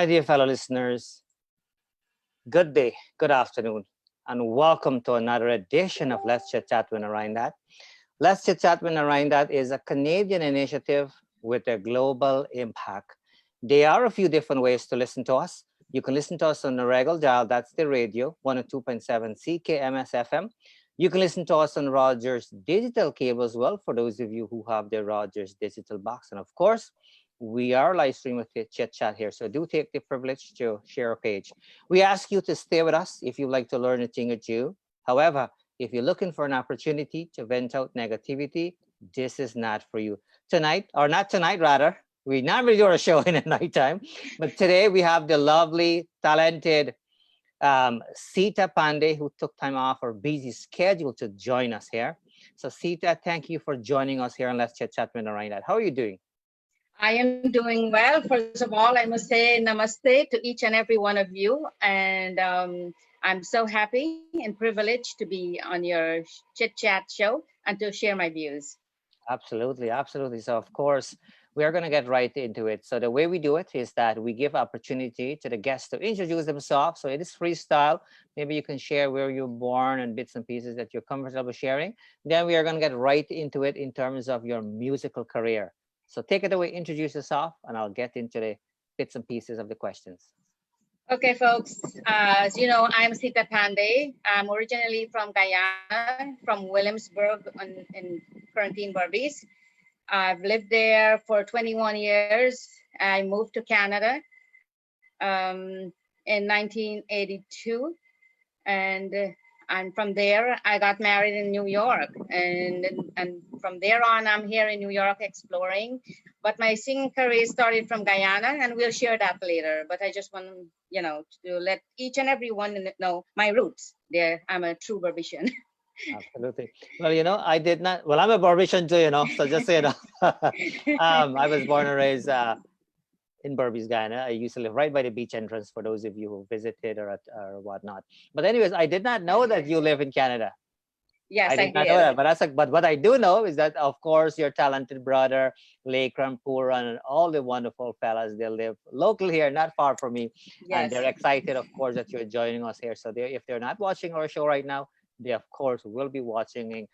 My dear fellow listeners, good day, good afternoon, and welcome to another edition of Let's Chit Chat with Narine Dat. Let's Chit Chat with Narine Dat is a Canadian initiative with a global impact. There are a few different ways to listen to us. You can listen to us on the regular dial, that's the radio, 102.7 CKMS FM. You can listen to us on Rogers digital cable as well, for those of you who have the Rogers digital box. And of course, we are live streaming with Chit Chat here, so do take the privilege to share a page. We ask you to stay with us if you'd like to learn a thing or two. However, if you're looking for an opportunity to vent out negativity, this is not for you. Tonight, or not tonight, rather, we normally do our show in the nighttime, but today we have the lovely, talented Seeta Panday, who took time off her busy schedule to join us here. So Seeta, thank you for joining us here on Let's Chit Chat with Narine Dat. How are you doing? I am doing well. First of all, I must say namaste to each and every one of you. And I'm so happy and privileged to be on your Chit Chat show and to share my views. Absolutely, absolutely. So of course, we are going to get right into it. So the way we do it is that we give opportunity to the guests to introduce themselves. So it is freestyle. Maybe you can share where you're born and bits and pieces that you're comfortable sharing. Then we are going to get right into it in terms of your musical career. So take it away, introduce yourself, and I'll get into the bits and pieces of the questions. Okay, folks. As you know, I'm Seeta Panday. I'm originally from Guyana, from Williamsburg in Quarantine, Barbies. I've lived there for 21 years. I moved to Canada in 1982. And from there, I got married in New York. And from there on, I'm here in New York exploring. But my singing career started from Guyana, and we'll share that later. But I just want, to let each and every one know my roots. There, I'm a true Barbician. Absolutely. Well, I did not. Well, I'm a Barbician too, so just so you know. I was born and raised in Berbice, Guyana. I used to live right by the beach entrance for those of you who visited or whatnot. But anyways, I did not know that you live in Canada. Yes, I did not know that. But what I do know is that, of course, your talented brother, Lekram Puran, and all the wonderful fellas, they live local here, not far from me. Yes. And they're excited, of course, that you're joining us here. So if they're not watching our show right now, they, of course, will be watching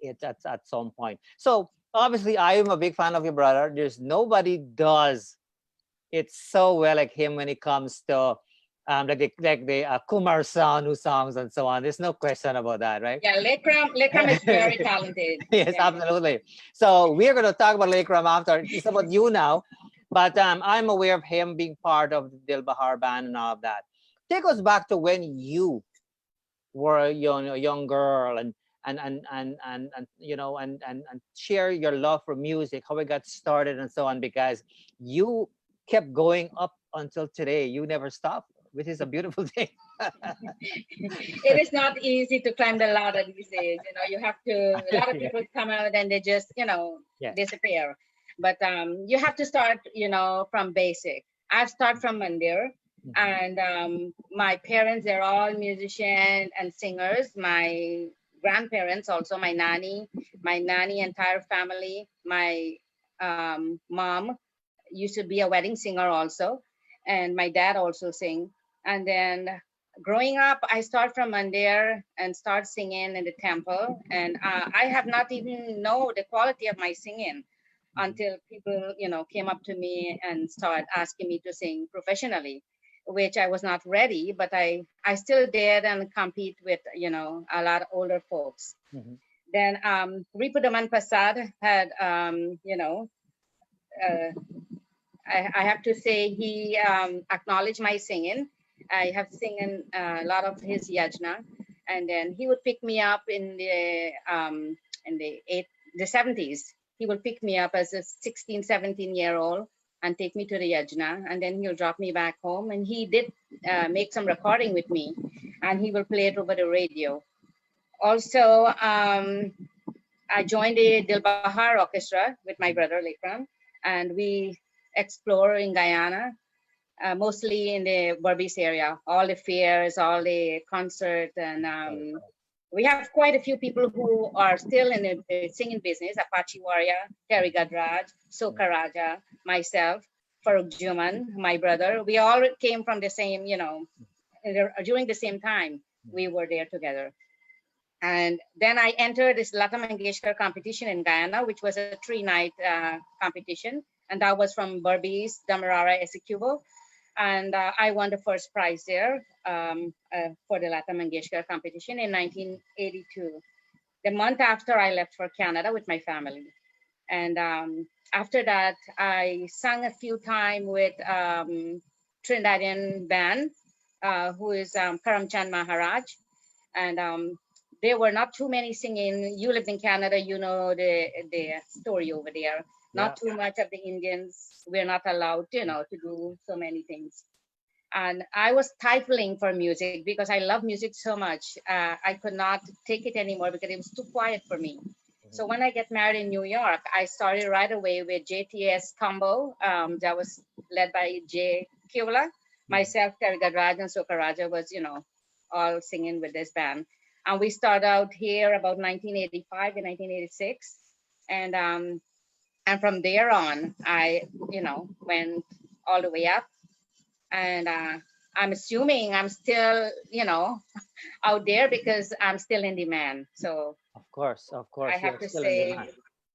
it at some point. So obviously, I am a big fan of your brother. There's nobody does it's so well like him when it comes to like the Kumar Sanu songs and so on. There's no question about that, right? Yeah, Lekram is very talented. Yes, yeah. Absolutely. So we're going to talk about Lekram after. It's about you now, but I'm aware of him being part of the Dil Bahar band and all of that. Take us back to when you were a young girl and share your love for music, how it got started and so on, because you kept going up until today. You never stopped, which is a beautiful thing. It is not easy to climb the ladder these days. You have to, a lot of people come out and they just, disappear. But you have to start, from basic. I've started from Mandir. And my parents, they're all musicians and singers. My grandparents also, my nanny, entire family, my mom used to be a wedding singer also, and my dad also sing. And then growing up, I start from Mandir and start singing in the temple. And I have not even know the quality of my singing until people, came up to me and started asking me to sing professionally, which I was not ready, but I still did and compete with, a lot of older folks. Then Ripu Daman Prasad had, I have to say he acknowledged my singing. I have singing a lot of his yajna, and then he would pick me up in the 70s. He would pick me up as a 16, 17-year-old and take me to the yajna, and then he'll drop me back home. And he did make some recording with me, and he will play it over the radio. Also, I joined the Dil Bahar Orchestra with my brother Lekram, and we explore in Guyana, mostly in the Berbice area, all the fairs, all the concerts, and we have quite a few people who are still in the singing business: Apache Warrior, Terry Gadraj, Soka Raja, myself. Farooq Juman, my brother. We all came from the same, during the same time we were there together. And then I entered this Lata Mangeshkar competition in Guyana, which was a 3-night competition. And that was from Berbice, Damarara, Essequibo. And I won the first prize there for the Lata Mangeshkar competition in 1982. The month after, I left for Canada with my family. And after that, I sang a few times with Trinidadian band, who is Karamchand Maharaj. And there were not too many singing. You lived in Canada, you know the story over there. Not too much of the Indians. We're not allowed, to do so many things. And I was stifling for music because I love music so much. I could not take it anymore because it was too quiet for me. So when I get married in New York, I started right away with JTS combo that was led by Jay Kiola. Myself, Terry Gadraj and Sokaraja was, all singing with this band. And we started out here about 1985 and 1986. And from there on, I, went all the way up. And I'm assuming I'm still, out there because I'm still in demand. So of course, I have to say,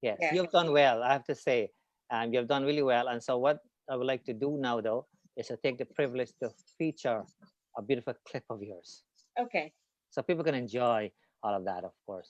yes, you've done well. I have to say, you've done really well. And so what I would like to do now, though, is to take the privilege to feature a beautiful clip of yours. Okay. So people can enjoy all of that, of course.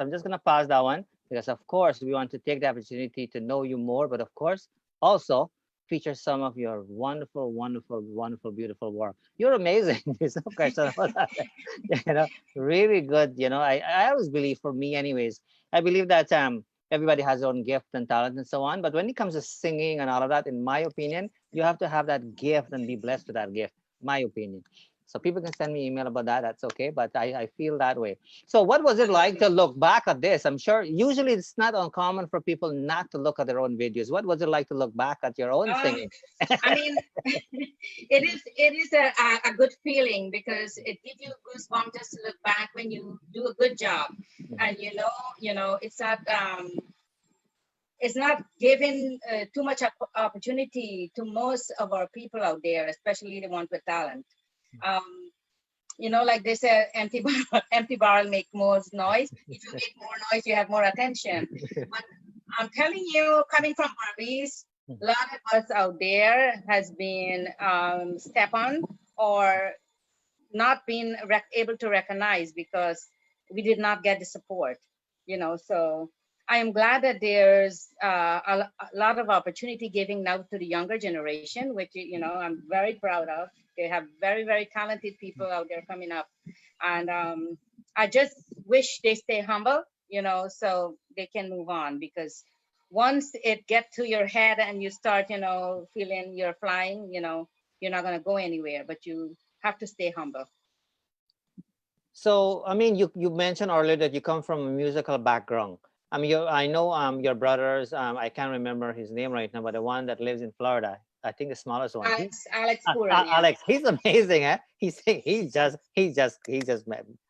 So I'm just going to pause that one because, of course, we want to take the opportunity to know you more, but of course, also feature some of your wonderful, wonderful, wonderful, beautiful work. You're amazing. There's no question about that. You know, really good. You know, I always believe, for me, anyways, I believe that everybody has their own gift and talent and so on. But when it comes to singing and all of that, in my opinion, you have to have that gift and be blessed with that gift. My opinion. So people can send me email about that. That's okay. But I feel that way. So what was it like to look back at this? I'm sure usually it's not uncommon for people not to look at their own videos. What was it like to look back at your own Um, singing? I mean, it is a good feeling because it gives you goosebumps just to look back when you do a good job, and it's not giving too much opportunity to most of our people out there, especially the ones with talent. Um, like they said, empty empty barrel make more noise. If you make more noise, you have more attention. But I'm telling you, coming from Barbies, a lot of us out there has been step on or not been able to recognize because we did not get the support. So I am glad that there's a lot of opportunity giving now to the younger generation, which I'm very proud of. They have very, very talented people out there coming up, and I just wish they stay humble, so they can move on, because once it get to your head and you start, feeling you're flying, you're not going to go anywhere, but you have to stay humble. So, I mean, you mentioned earlier that you come from a musical background. I mean, I know your brothers. I can't remember his name right now, but the one that lives in Florida, I think the smallest one. Alex Puran, yeah. Alex, he's amazing, eh? He's just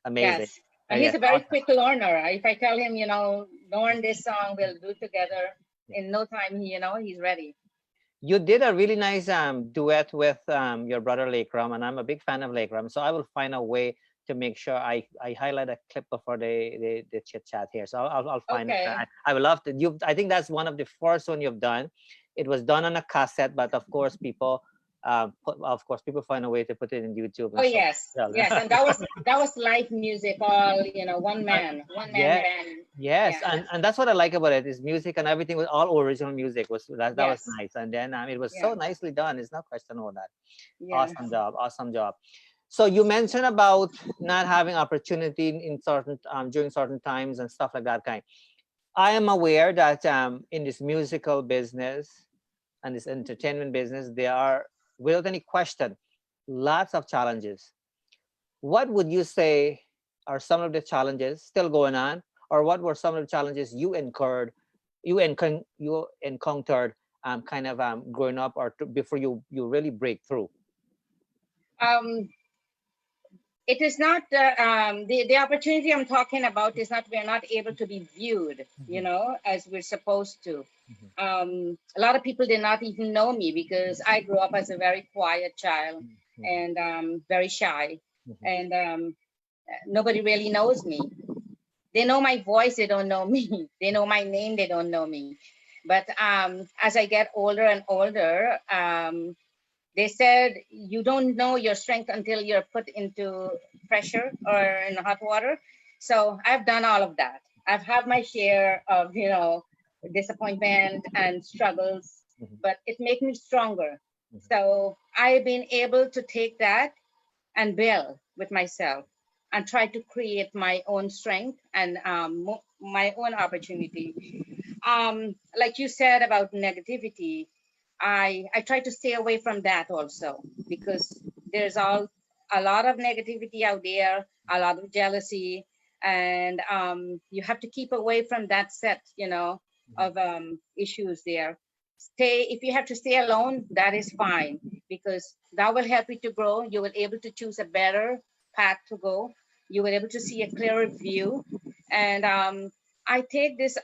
amazing. Yes. He's Yes, a very awesome. quick learner. If I tell him, learn this song, we'll do it together. In no time, he's ready. You did a really nice duet with your brother Lakram, and I'm a big fan of Lakram. So I will find a way to make sure I highlight a clip before the chit chat here. So I'll find it. Okay. I would love to. I think that's one of the first one you've done. It was done on a cassette, but of course people find a way to put it in YouTube. Oh yes, yes, and that was live music, all one man Yeah. band. Yes, Yeah. and that's what I like about it is music and everything was all original music. That was Yes. nice, and then it was Yeah. so nicely done. It's no question about that. Yeah. Awesome job, awesome job. So you mentioned about not having opportunity in certain during certain times and stuff like that kind. I am aware that in this musical business and this entertainment business, there are, without any question, lots of challenges. What would you say are some of the challenges still going on, or what were some of the challenges you encountered kind of growing up, or before you really break through? Um, it is not the opportunity I'm talking about is not, we're not able to be viewed, as we're supposed to. A lot of people did not even know me because I grew up as a very quiet child and very shy, and nobody really knows me. They know my voice, they don't know me. They know my name, they don't know me. But as I get older and older, they said you don't know your strength until you're put into pressure or in hot water. So I've done all of that. I've had my share of disappointment and struggles, but it made me stronger. So I've been able to take that and build with myself and try to create my own strength and my own opportunity. Like you said about negativity, I try to stay away from that also, because there's a lot of negativity out there, a lot of jealousy, and you have to keep away from that set, of issues there. Stay, if you have to stay alone, that is fine, because that will help you to grow. You will able to choose a better path to go. You will able to see a clearer view, and I take this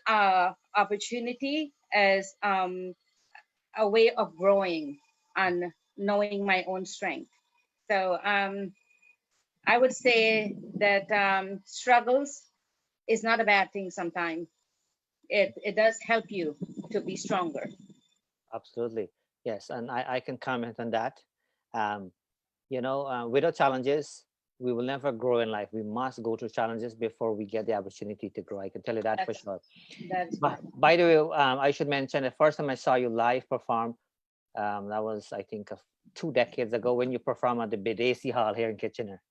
opportunity as a way of growing and knowing my own strength. So I would say that struggles is not a bad thing sometimes. It does help you to be stronger. Absolutely. Yes. And I can comment on that. Um, without challenges, we will never grow in life. We must go through challenges before we get the opportunity to grow. I can tell you that for That's sure. that's But right. by the way, I should mention the first time I saw you live perform, that was, I think, 2 decades ago when you performed at the Bidesi Hall here in Kitchener.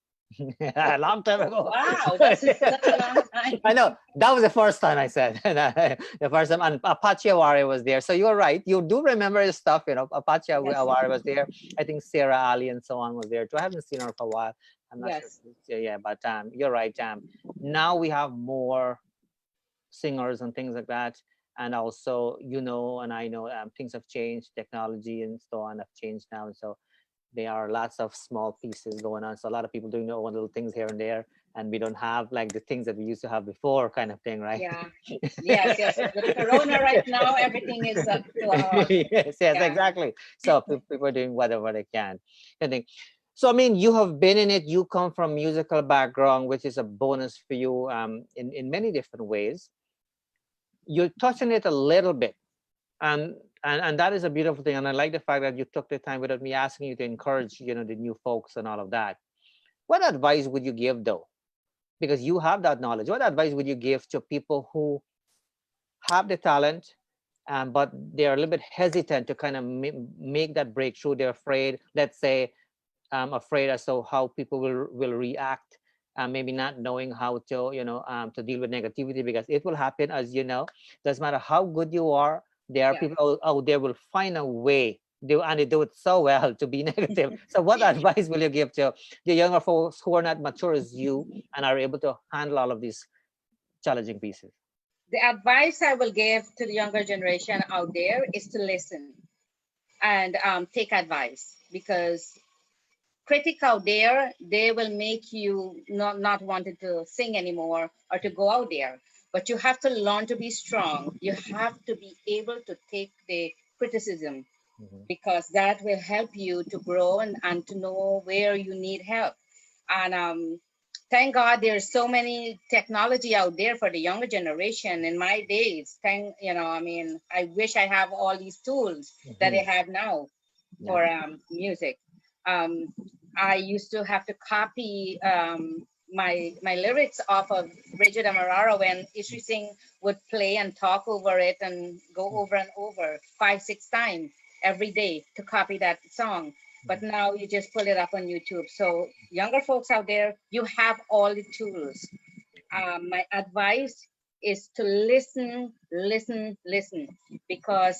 A long time ago. Wow, that's such a long time. I know that was the first time I said the first time, and Apache Aware was there. So you're right. You do remember his stuff, Apache Yes, Aware was there. I think Sarah Ali and so on was there too. I haven't seen her for a while. I'm not sure. yes, Yeah, but you're right. Now we have more singers and things like that, and also and I know things have changed, technology and so on have changed now, and so there are lots of small pieces going on. So a lot of people doing their own little things here and there, and we don't have like the things that we used to have before, kind of thing, right? yeah, yes, yes. With Corona right now, everything is up to Yes, yes, yeah. exactly. So people are doing whatever they can. I think. So I mean, you have been in it. You come from musical background, which is a bonus for you in many different ways. You're touching it a little bit, and that is a beautiful thing, and I like the fact that you took the time without me asking you to encourage the new folks and all of that. What advice would you give though, because you have that knowledge? What advice would you give to people who have the talent, but they're a little bit hesitant to kind of make that breakthrough? They're afraid, let's say, afraid as to how people will react, maybe not knowing how to to deal with negativity, because it will happen, as you know. Doesn't matter how good you are, there are Yeah. people out there will find a way, and they do it so well to be negative. So what advice will you give to the younger folks who are not mature as you and are able to handle all of these challenging pieces? The advice I will give to the younger generation out there is to listen and take advice, because critics out there, they will make you not wanting to sing anymore or to go out there. But you have to learn to be strong. You have to be able to take the criticism, Mhm. because that will help you to grow and to know where you need help. And thank God there's so many technology out there for the younger generation. In my days, I mean, I wish I have all these tools that I Mhm. have now Yeah. for music. Um, I used to have to copy my lyrics off of Bridget Amarara when Ishri Singh would play and talk over it and go over and over 5, 6 times every day to copy that song. But now you just pull it up on YouTube. So younger folks out there, you have all the tools. My advice is to listen, listen, listen, because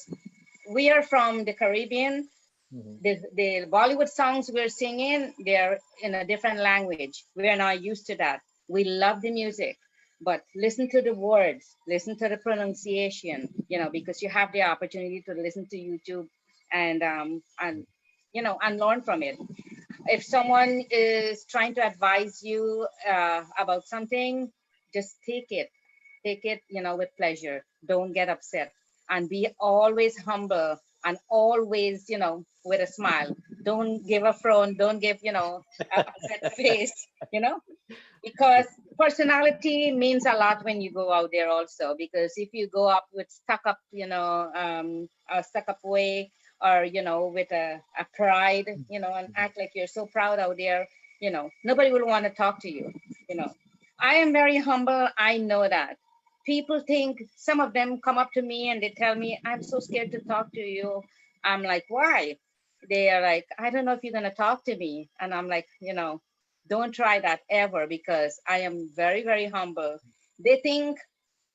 we are from the Caribbean. Mhm. The Bollywood songs we're singing, they're in a different language. We are not used to that. We love the music, but listen to the words, listen to the pronunciation, because you have the opportunity to listen to YouTube and learn from it. If someone is trying to advise you about something, just take it, with pleasure. Don't get upset, and be always humble and always, with a smile. Don't give a frown. Don't give, a set face, because personality means a lot when you go out there also. Because if you go up with stuck up, a stuck up way, or, with a pride, and act like you're so proud out there, nobody will want to talk to you, you know. I am very humble. I know that. People think, some of them come up to me and they tell me, I'm so scared to talk to you. I'm like, why? They are like, I don't know if you're going to talk to me. And I'm like, don't try that ever, because I am very, very humble. They think,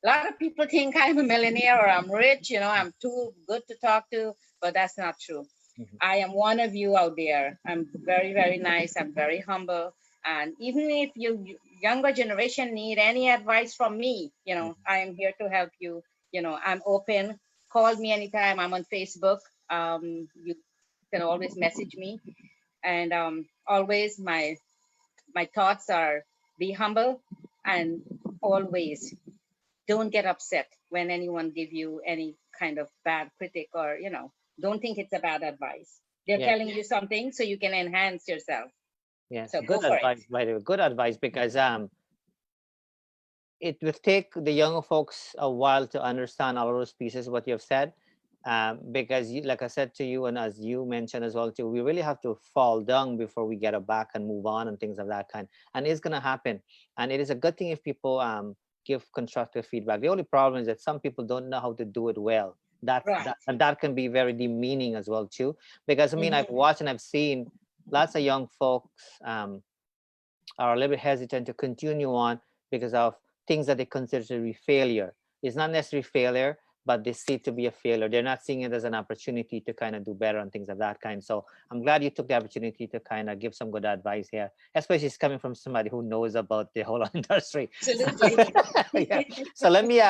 a lot of people think I'm a millionaire or I'm rich, I'm too good to talk to, but that's not true. Mhm. I am one of you out there. I'm very, very nice. I'm very humble. And even if you younger generation need any advice from me, I am here to help you. I'm open. Call me anytime. I'm on Facebook. You can always message me. And always my thoughts are, be humble, and always don't get upset when anyone give you any kind of bad critic, or don't think it's a bad advice. They're Yeah. telling you something so you can enhance yourself. Yes. So go Good for it. advice, by the way. Good advice, because it will take the younger folks a while to understand all of those pieces what you have said, because like I said to you, and as you mentioned as well too, we really have to fall down before we get it back and move on and things of that kind. And it's going to happen. And it is a good thing if people give constructive feedback. The only problem is that some people don't know how to do it well. And that can be very demeaning as well too, because I mean, I've watched and I've seen lots of young folks are a little bit hesitant to continue on because of things that they consider to be failure. It's not necessarily failure, but they see it to be a failure. They're not seeing it as an opportunity to kind of do better and things of that kind. So I'm glad you took the opportunity to kind of give some good advice here, especially it's coming from somebody who knows about the whole industry. Absolutely. Yeah. So let me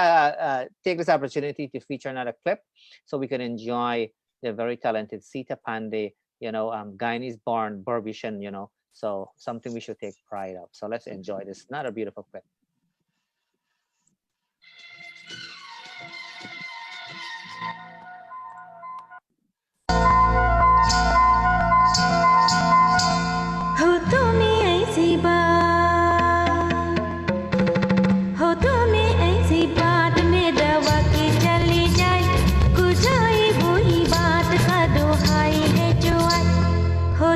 take this opportunity to feature another clip so we can enjoy the very talented Seeta Panday, Guyanese born Burbishan, so something we should take pride of. So let's enjoy this. Not a beautiful clip.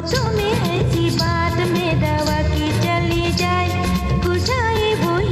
तुम्हें ऐसी बात में दवा की चली जाए, बुझाई वो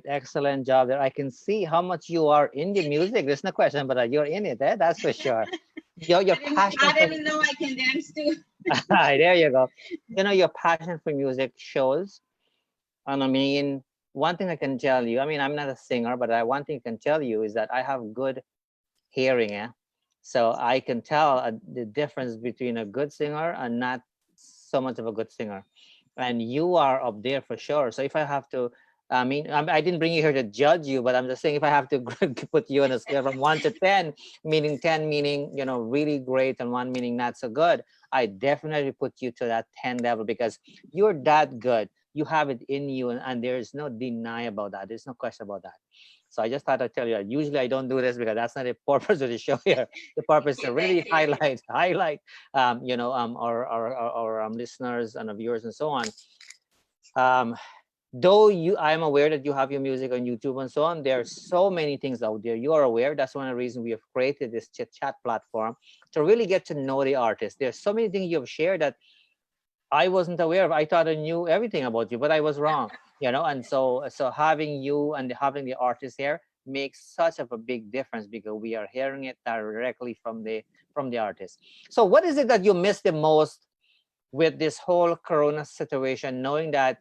right. Excellent job there. I can see how much you are in the music. There's no question, but you're in it. That's for sure. Your passion I for didn't know I can dance too. there you go. Your passion for music shows. And I mean, one thing I can tell you, I mean, I'm not a singer, but one thing I can tell you is that I have good hearing. So I can tell the difference between a good singer and not so much of a good singer. And you are up there for sure. So if I have to, I mean, I didn't bring you here to judge you, but I'm just saying if I have to put you on a scale from 1 to 10, meaning 10 meaning, really great and 1 meaning not so good, I definitely put you to that 10 level because you're that good. You have it in you, and there's no deny about that. There's no question about that. So I just thought I'd tell you. Usually I don't do this because that's not the purpose of the show here. The purpose is to really Thank you. highlight, our listeners and our viewers and so on. Though I'm aware that you have your music on YouTube and so on. There are so many things out there. You are aware. That's one of the reasons we have created this chit chat platform to really get to know the artist. There's so many things you have shared that I wasn't aware of. I thought I knew everything about you, but I was wrong. And so having you and having the artist here makes such of a big difference because we are hearing it directly from the artist. So what is it that you miss the most with this whole corona situation, knowing that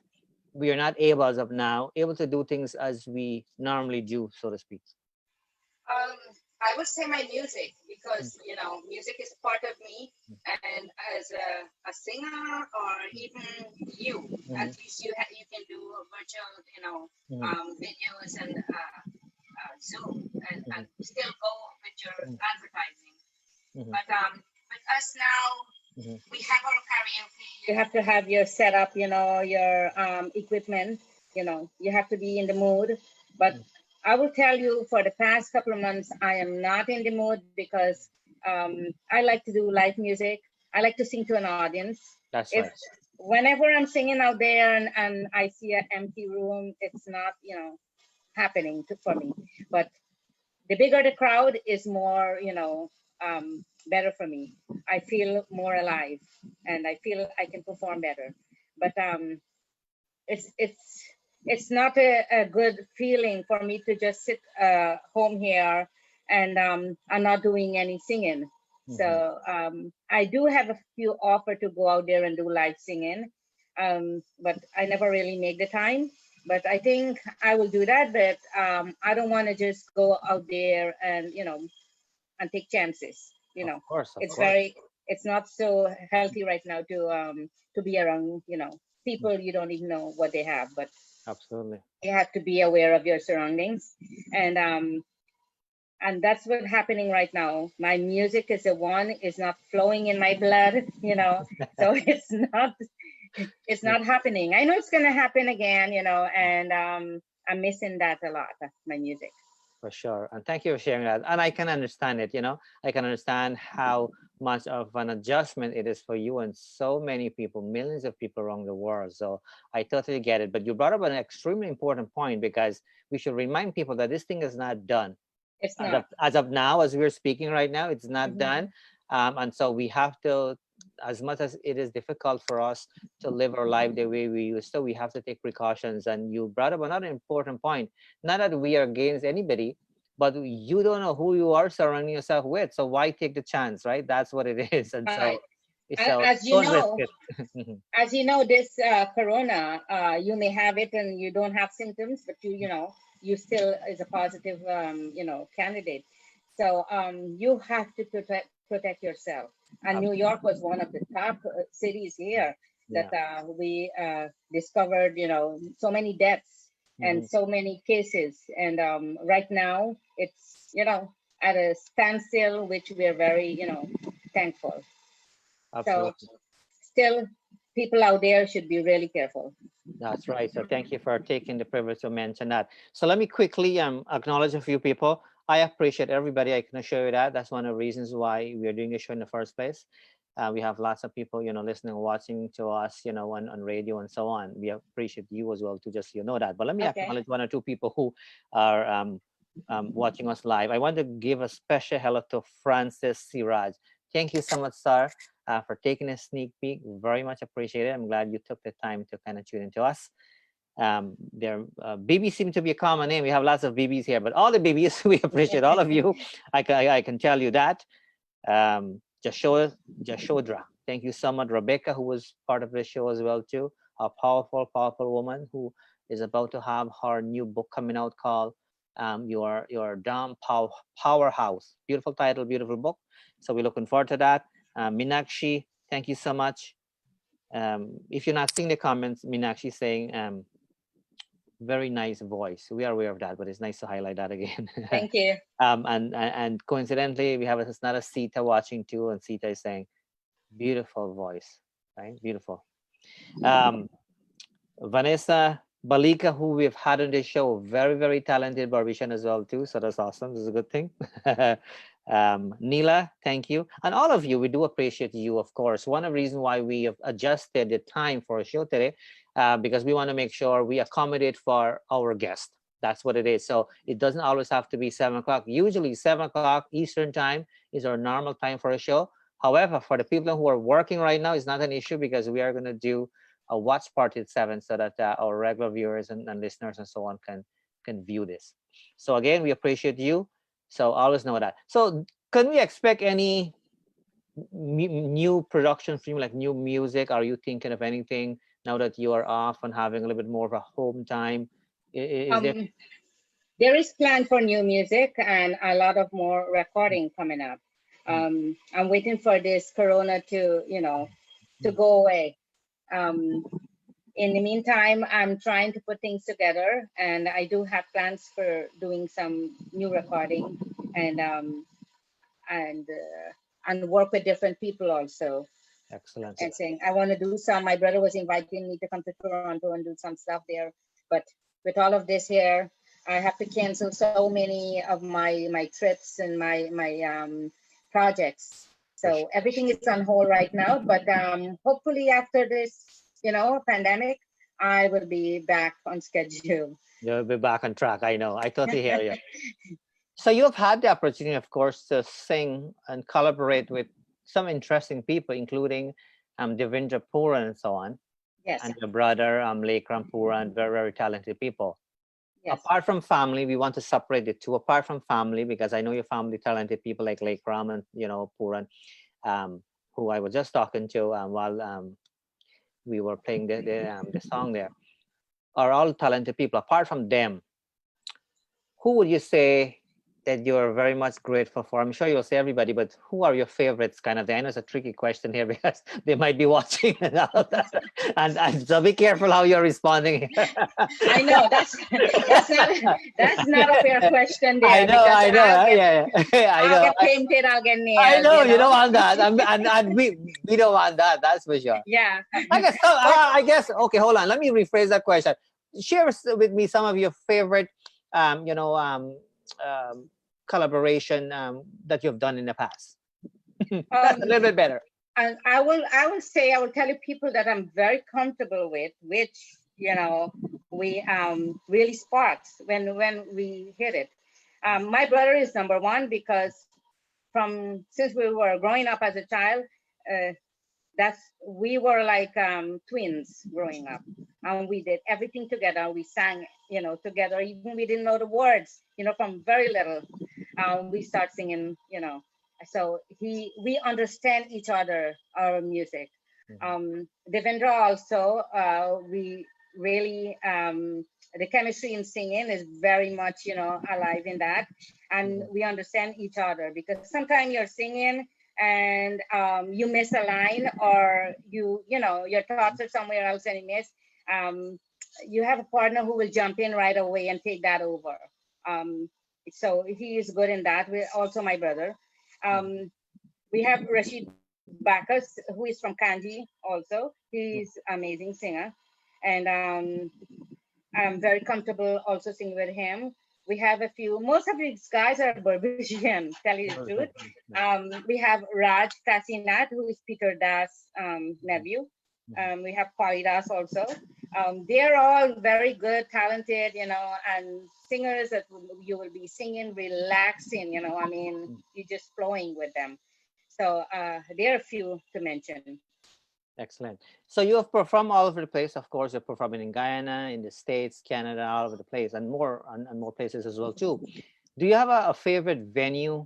we are not able as of now able to do things as we normally do, so to speak? Um, I would say my music because music is part of me, and as a singer or even you, at least you can do virtual videos and Zoom and still go with your advertising. But us now, we have our karaoke. You have to have your setup, your equipment. You have to be in the mood. But I will tell you, for the past couple of months, I am not in the mood because I like to do live music. I like to sing to an audience. That's right. Whenever I'm singing out there and I see an empty room, it's not, happening for me. But the bigger the crowd is more, better for me. I feel more alive and I feel I can perform better. But it's it's it's not a good feeling for me to just sit home here and I'm not doing any singing. So I do have a few offer to go out there and do live singing, but I never really make the time. But I think I will do that. But I don't want to just go out there and and take chances. Of course, It's very, it's not so healthy right now to be around people you don't even know what they have. But absolutely, you have to be aware of your surroundings, and that's what's happening right now. My music is the one is not flowing in my blood, so it's not happening. I know it's gonna happen again, and I'm missing that a lot. My music. For sure. And thank you for sharing that. And I can understand it, I can understand how much of an adjustment it is for you and so many people, millions of people around the world. So I totally get it. But you brought up an extremely important point because we should remind people that this thing is not done. It's not. As of now, as we're speaking right now, it's not done. And so we have to, as much as it is difficult for us to live our life the way we used to, we have to take precautions. And you brought up another important point. Not that we are against anybody, but you don't know who you are surrounding yourself with. So why take the chance, right? That's what it is. And so, as you don't risk know, it. as you know, this corona, you may have it and you don't have symptoms, but you still is a positive, candidate. So you have to protect yourself. And New York was one of the top cities here that we discovered, so many deaths and so many cases. And right now it's, at a standstill, which we are very, thankful. Absolutely. So still, people out there should be really careful. That's right. So thank you for taking the privilege to mention that. So let me quickly acknowledge a few people. I appreciate everybody. I can assure you that. That's one of the reasons why we are doing the show in the first place. We have lots of people, listening, watching to us, on radio and so on. We appreciate you as well, to just that. But let me acknowledge one or two people who are watching us live. I want to give a special hello to Francis Siraj. Thank you so much, sir, for taking a sneak peek. Very much appreciated. I'm glad you took the time to kind of tune into us. Their BB seem to be a common name. We have lots of BBs here, but all the BBs, we appreciate all of you. I can tell you that. Jashodra, thank you so much. Rebecca, who was part of the show as well too, a powerful, powerful woman who is about to have her new book coming out called Your Damn Powerhouse. Beautiful title, beautiful book. So we're looking forward to that. Minakshi, thank you so much. If you're not seeing the comments, Minakshi saying very nice voice. We are aware of that, but it's nice to highlight that again. Thank you. And coincidentally, we have another Seeta watching too, and Seeta is saying, beautiful voice, right? Beautiful. Vanessa Balika, who we've had on this show, very, very talented barbician as well too. So that's awesome. This is a good thing. Neela, thank you. And all of you, we do appreciate you, of course. One of the reasons why we have adjusted the time for a show today, because we want to make sure we accommodate for our guest. That's what it is. So it doesn't always have to be 7 o'clock. Usually 7 o'clock Eastern time is our normal time for a show. However, for the people who are working right now, it's not an issue because we are going to do a watch party at 7 so that our regular viewers and listeners and so on can view this. So again, we appreciate you. So always know that. So can we expect any new production from you, like new music? Are you thinking of anything now that you are off and having a little bit more of a home time? There is plan for new music and a lot of more recording coming up. I'm waiting for this Corona to, to go away. In the meantime, I'm trying to put things together, and I do have plans for doing some new recording and work with different people also. Excellent. And saying I want to do some. My brother was inviting me to come to Toronto and do some stuff there, but with all of this here, I have to cancel so many of my trips and my projects. So everything is on hold right now. But hopefully after this, pandemic, I will be back on schedule. You'll be back on track. I know. I totally hear you. So you've had the opportunity, of course, to sing and collaborate with some interesting people, including Devendra Puran and so on. Yes. And your brother, Lekram Puran, very, very talented people. Yes. Apart from family, we want to separate the two. Apart from family, because I know your family talented people like Lekram and, Puran, who I was just talking to while we were playing the song there, are all talented people. Apart from them, who would you say that you're very much grateful for? I'm sure you'll say everybody, but who are your favorites kind of thing? I know it's a tricky question here because they might be watching and all of that. And so be careful how you're responding. I know that's not a fair question there. I know. I get painted, I'll get nailed. I know, you don't want that. And we don't want that, that's for sure. Yeah. I guess, okay, hold on. Let me rephrase that question. Share with me some of your favorite collaboration that you've done in the past. That's a little bit better. And I will tell you people that I'm very comfortable with, which we really sparks when we hit it. My brother is number one because since we were growing up as a child, we were like twins growing up, and we did everything together. We sang, together. Even we didn't know the words, from very little. We start singing, So we understand each other, our music. Devendra also, we really the chemistry in singing is very much, alive in that, and we understand each other because sometimes you're singing and you miss a line, or your thoughts are somewhere else and you miss. You have a partner who will jump in right away and take that over. So he is good in that. We're also my brother. We have Rashid Bacchus, who is from Kanji also. He's amazing singer. And I'm very comfortable also singing with him. We have most of these guys are Barbarian, tell you the truth. We have Raj Kasinat, who is Peter Das' nephew. We have Kalidas also. They're all very good, talented, and singers that you will be singing, relaxing, you're just flowing with them. So there are a few to mention. Excellent. So you have performed all over the place. Of course, you're performing in Guyana, in the States, Canada, all over the place, and more places as well too. Do you have a favorite venue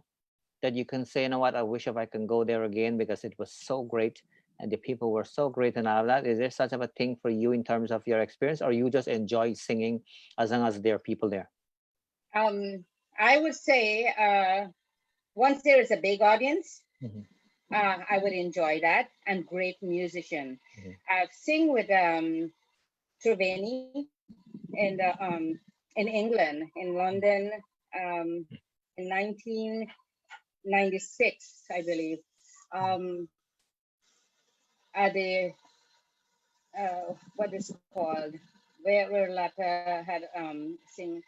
that you can say, you know what, I wish if I can go there again because it was so great and the people were so great and all of that? Is there such of a thing for you in terms of your experience, or you just enjoy singing as long as there are people there? I would say once there is a big audience, Mhm, I would enjoy that, and great musician. mhm. I've sing with Treveni in England, in London, um, in 1996, I believe. Um, at the what is it called, where Lata had sing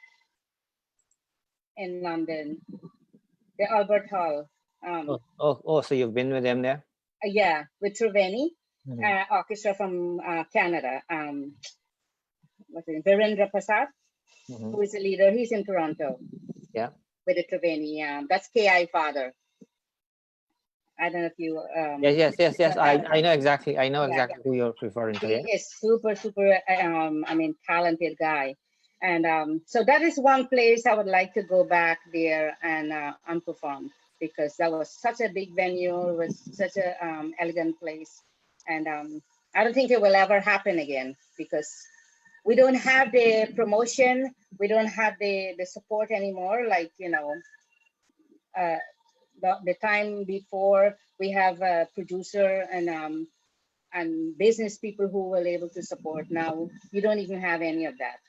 in London, the Albert Hall. Um, So you've been with them there? yeah, with Treveni Mhm, orchestra from Canada. What's his name? Virendra Prasad, mhm. who is the leader. He's in Toronto Yeah. with the Treveni. That's KI father. I don't know if you Yes. know that. I know exactly. I know Yeah, exactly who you're referring to. he Yeah. is super. I mean, talented guy. And so that is one place I would like to go back there and perform, because that was such a big venue. It was such a elegant place, and I don't think it will ever happen again, because we don't have the promotion, we don't have the support anymore. Like, uh, the time before, we have a producer and business people who were able to support. Now you don't even have any of that.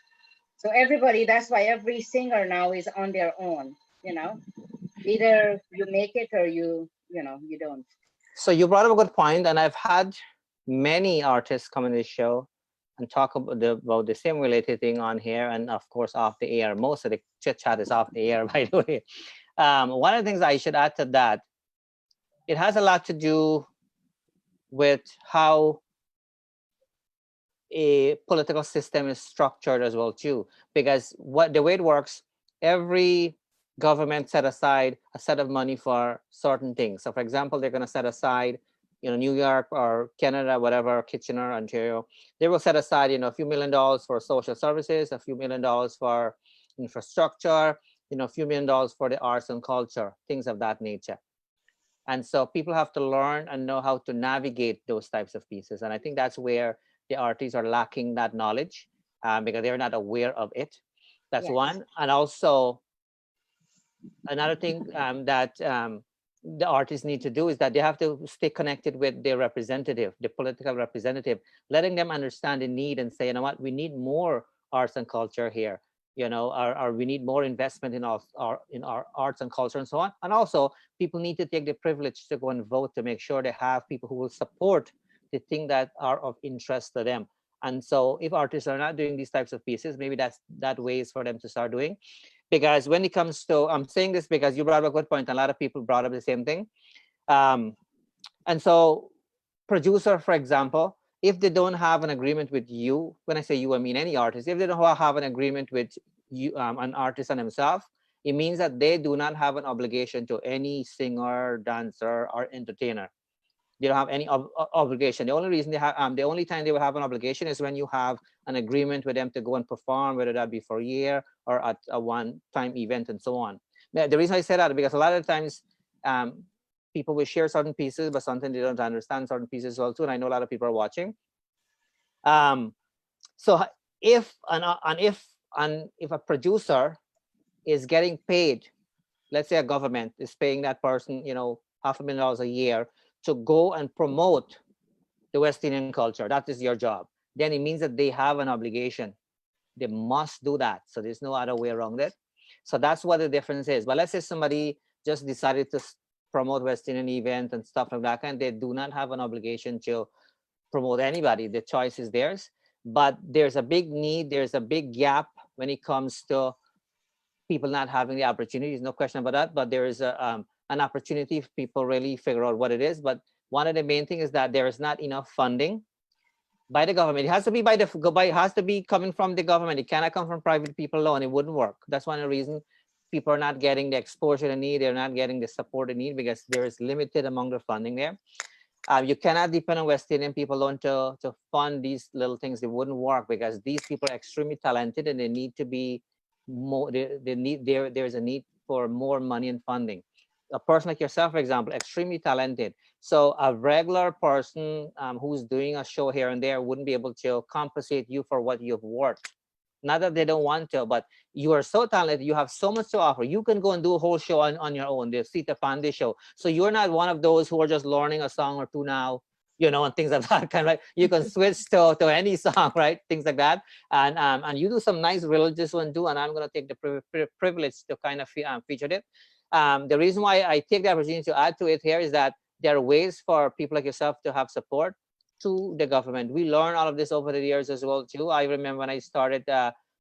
So everybody, that's why every singer now is on their own. You know, either you make it or you don't. So you brought up a good point, and I've had many artists come on this show and talk about the same related thing on here, and of course off the air. Most of the chit chat is off the air, by the way. One of the things I should add to that, it has a lot to do with how a political system is structured as well too, because what the way it works, every government set aside a set of money for certain things. So for example, they're going to set aside, New York or Canada, whatever, Kitchener, Ontario, they will set aside, a few $1 million for social services, a few $1 million for infrastructure, a few $1 million for the arts and culture, things of that nature. And so people have to learn and know how to navigate those types of pieces. And I think that's where the artists are lacking that knowledge, because they're not aware of it. That's Yes. one. And also, another thing that the artists need to do is that they have to stay connected with their representative, the political representative, letting them understand the need and say, you know what, we need more arts and culture here, or we need more investment in our arts and culture and so on. And also, people need to take the privilege to go and vote to make sure they have people who will support the thing that are of interest to them. And so if artists are not doing these types of pieces, maybe that ways for them to start doing. Because when it comes to, I'm saying this because you brought up a good point, a lot of people brought up the same thing. um, and so producer, for example, if they don't have an agreement with you, when I say you, I mean any artist, if they don't have an agreement with you, an artist and himself, it means that they do not have an obligation to any singer, dancer, or entertainer. They don't have any obligation. The only reason they have, the only time they will have an obligation is when you have an agreement with them to go and perform, whether that be for a year or at a one-time event and so on. The reason I say that is because a lot of times um, people will share certain pieces, but sometimes they don't understand certain pieces also. And I know a lot of people are watching. Um, so if a producer is getting paid, let's say a government is paying that person, $500,000 a year to go and promote the West Indian culture. That is your job. Then it means that they have an obligation. They must do that. So there's no other way around it. So that's what the difference is. But let's say somebody just decided to promote West Indian event and stuff like that, and they do not have an obligation to promote anybody. The choice is theirs. But there's a big need, there's a big gap when it comes to people not having the opportunities. No question about that. But there is an opportunity if people really figure out what it is. But one of the main things is that there is not enough funding by the government. It has to be it has to be coming from the government. It cannot come from private people alone. It wouldn't work. That's one of the reasons people are not getting the exposure they need. They're not getting the support they need because there is limited amount of funding there. You cannot depend on West Indian people alone to fund these little things. It wouldn't work because these people are extremely talented and they need to be more. They need there's a need for more money and funding. A person like yourself, for example, extremely talented. So a regular person who's doing a show here and there wouldn't be able to compensate you for what you've worked. Not that they don't want to, but you are so talented. You have so much to offer. You can go and do a whole show on your own, the Seeta Panday show. So you're not one of those who are just learning a song or two now, and things like that. Kind of like you can switch to any song, right? Things like that. And you do some nice religious one too. And I'm going to take the privilege to kind of feature it. The reason why I take the opportunity to add to it here is that there are ways for people like yourself to have support to the government. We learn all of this over the years as well too. I remember when I started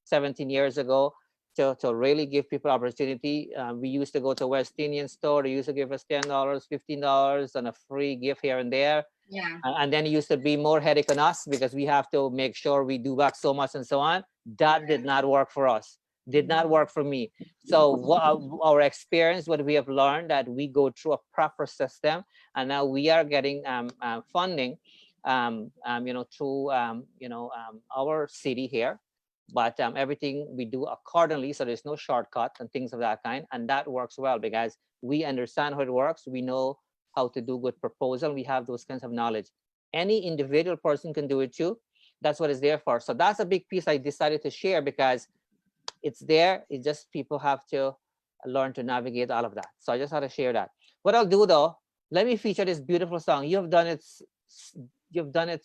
17 years ago to really give people opportunity. We used to go to West Indian store. They used to give us $10, $15 and a free gift here and there. Yeah. And then it used to be more headache on us because we have to make sure we do back so much and so on. That did not work for us. Did not work for me. So our experience, what we have learned, that we go through a proper system, and now we are getting funding through our city here, but everything we do accordingly, so there's no shortcut and things of that kind, and that works well because we understand how it works. We know how to do good proposal. We have those kinds of knowledge. Any individual person can do it too. That's what it's there for. So that's a big piece I decided to share because it's there. It's just people have to learn to navigate all of that. So I just had to share that. What I'll do though, let me feature this beautiful song. You've done it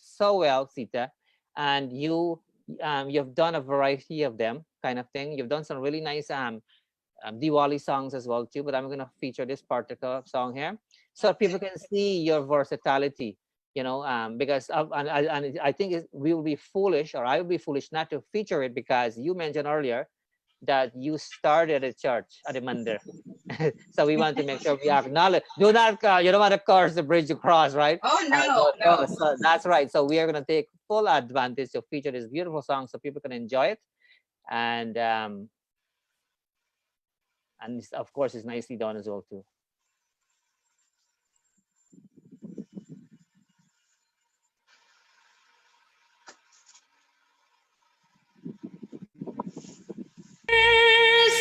so well, Seeta, and you've done a variety of them, kind of thing. You've done some really nice Diwali songs as well too, but I'm going to feature this particular song here so people can see your versatility, because I think we will be foolish, or I will be foolish not to feature it, because you mentioned earlier that you started a church at the mandir. So we want to make sure we acknowledge. You don't want to cross the bridge you cross, right? Oh, no. So that's right. So we are going to take full advantage to feature this beautiful song so people can enjoy it. And of course, it's nicely done as well too.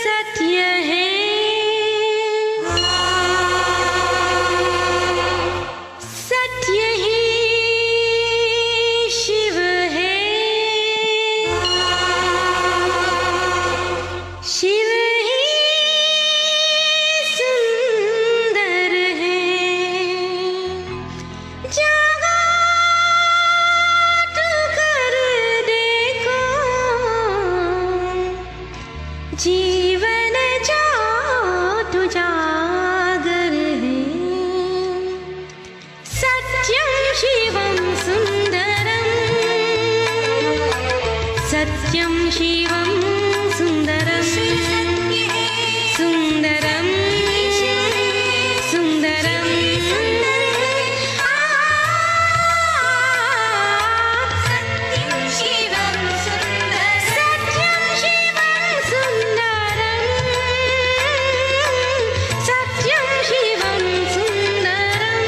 सत्य है सत्य ही शिव है शिव ही सुंदर है जागा तो कर देखो जीवन जातु जागर है सत्यं शिवं सुंदरं सत्यं शिवं सुंदरं सुंदरं सुंदरं सत्यं शिवं सुंदरं सत्यं शिवं सुंदरं सत्यं शिवं सुंदरं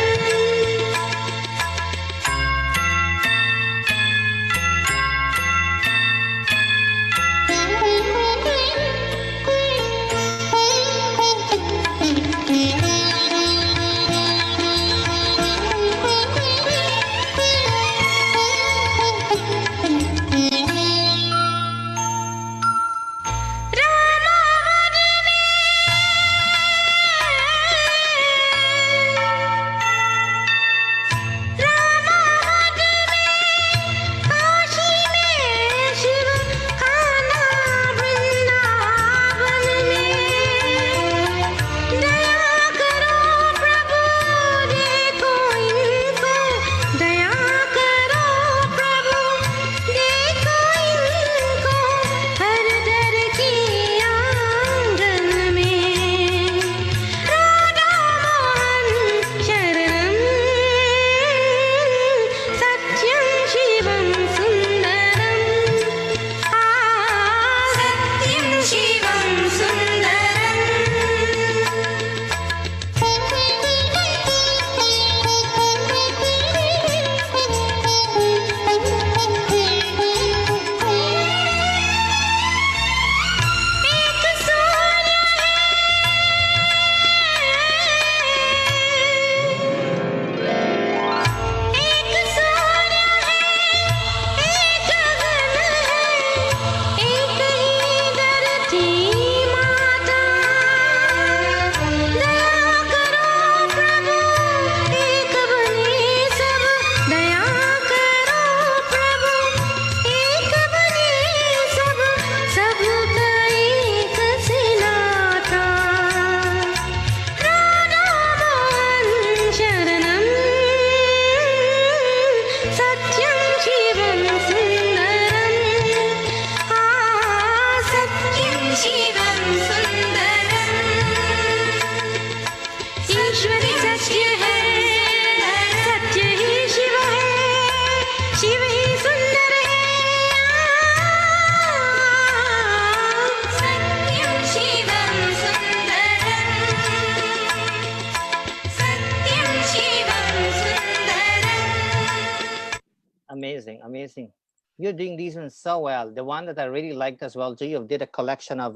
amazing. You're doing these ones so well. The one that I really liked as well, too, you did a collection of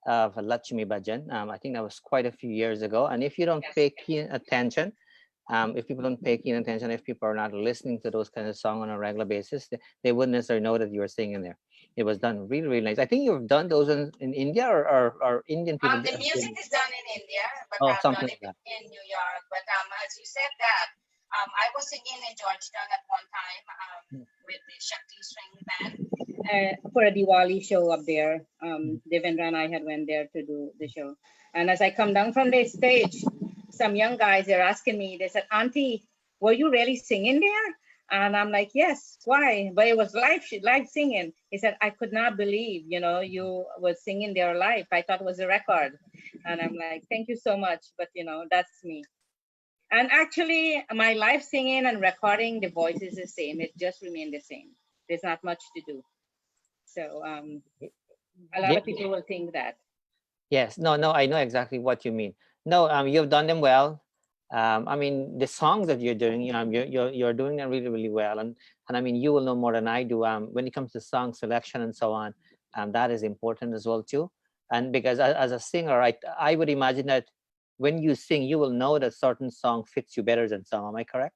Lakshmi Bhajan. I think that was quite a few years ago. And if you don't Yes. pay keen attention, if people don't pay keen attention, if people are not listening to those kind of songs on a regular basis, they wouldn't necessarily know that you were singing there. It was done really, really nice. I think you've done those in India, or Indian people. The music is done in India, but Oh, I've done something it like that. in New York. But as you said that, I was singing in Georgetown at one time with the Shakti String Band for a Diwali show up there. Devendra and I had went there to do the show. And as I come down from the stage, some young guys, they're asking me, they said, Auntie, were you really singing there? And I'm like, yes, why? But it was live singing. He said, I could not believe, you were singing there live. I thought it was a record. And I'm like, thank you so much. But, that's me. And actually, my live singing and recording, the voice is the same. It just remained the same. There's not much to do. So a lot Yeah. of people will think that. Yes. No, no, I know exactly what you mean. No, you've done them well. I mean, the songs that you're doing, you're doing them really, really well. And I mean, you will know more than I do. When it comes to song selection and so on, that is important as well too. And because as a singer, I would imagine that when you sing, you will know that certain song fits you better than some. Am I correct?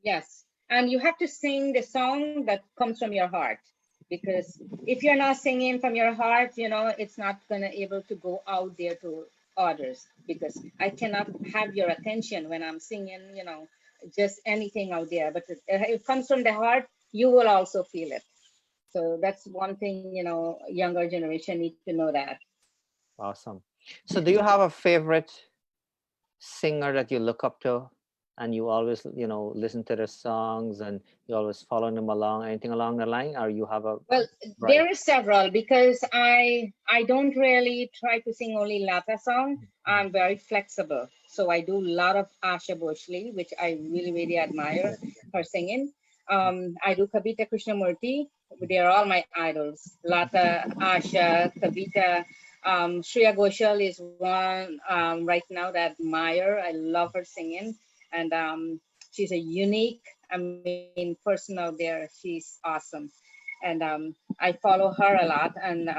Yes. And you have to sing the song that comes from your heart. Because if you're not singing from your heart, it's not gonna able to go out there to others. Because I cannot have your attention when I'm singing, just anything out there. But it comes from the heart, you will also feel it. So that's one thing, younger generation need to know that. Awesome. So, do you have a favorite singer that you look up to, and you always listen to their songs, and you always follow them along, anything along the line, or you have a Well, right? there is several because I don't really try to sing only Lata song. I'm very flexible. So I do a lot of Asha Bhosle, which I really, really admire her singing. I do Kavita Krishnamurti. They're all my idols. Lata, Asha, Kavita. Shreya Ghoshal is one right now that I admire. I love her singing. And she's a unique, I mean, person out there. She's awesome. And I follow her a lot. And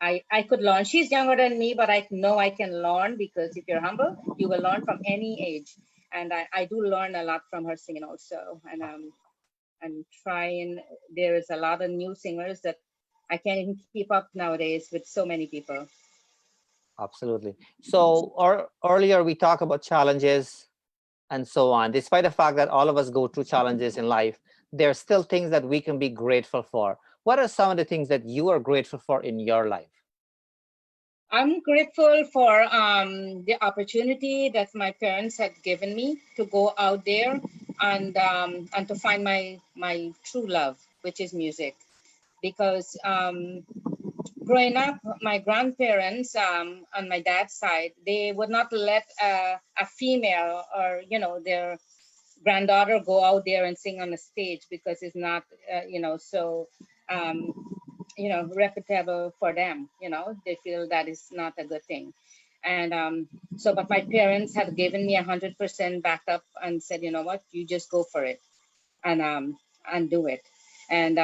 I could learn. She's younger than me, but I know I can learn because if you're humble, you will learn from any age. And I do learn a lot from her singing also. And I'm trying. There is a lot of new singers that I can't even keep up nowadays with so many people. Absolutely. So, or earlier we talked about challenges and so on. Despite the fact that all of us go through challenges in life, there are still things that we can be grateful for. What are some of the things that you are grateful for in your life? I'm grateful for the opportunity that my parents had given me to go out there and to find my true love, which is music. Because growing up, my grandparents on my dad's side, they would not let a female or their granddaughter go out there and sing on the stage because it's not so um, reputable for them. They feel that is not a good thing. And so but my parents have given me 100% backup and said, you know what, you just go for it and do it. And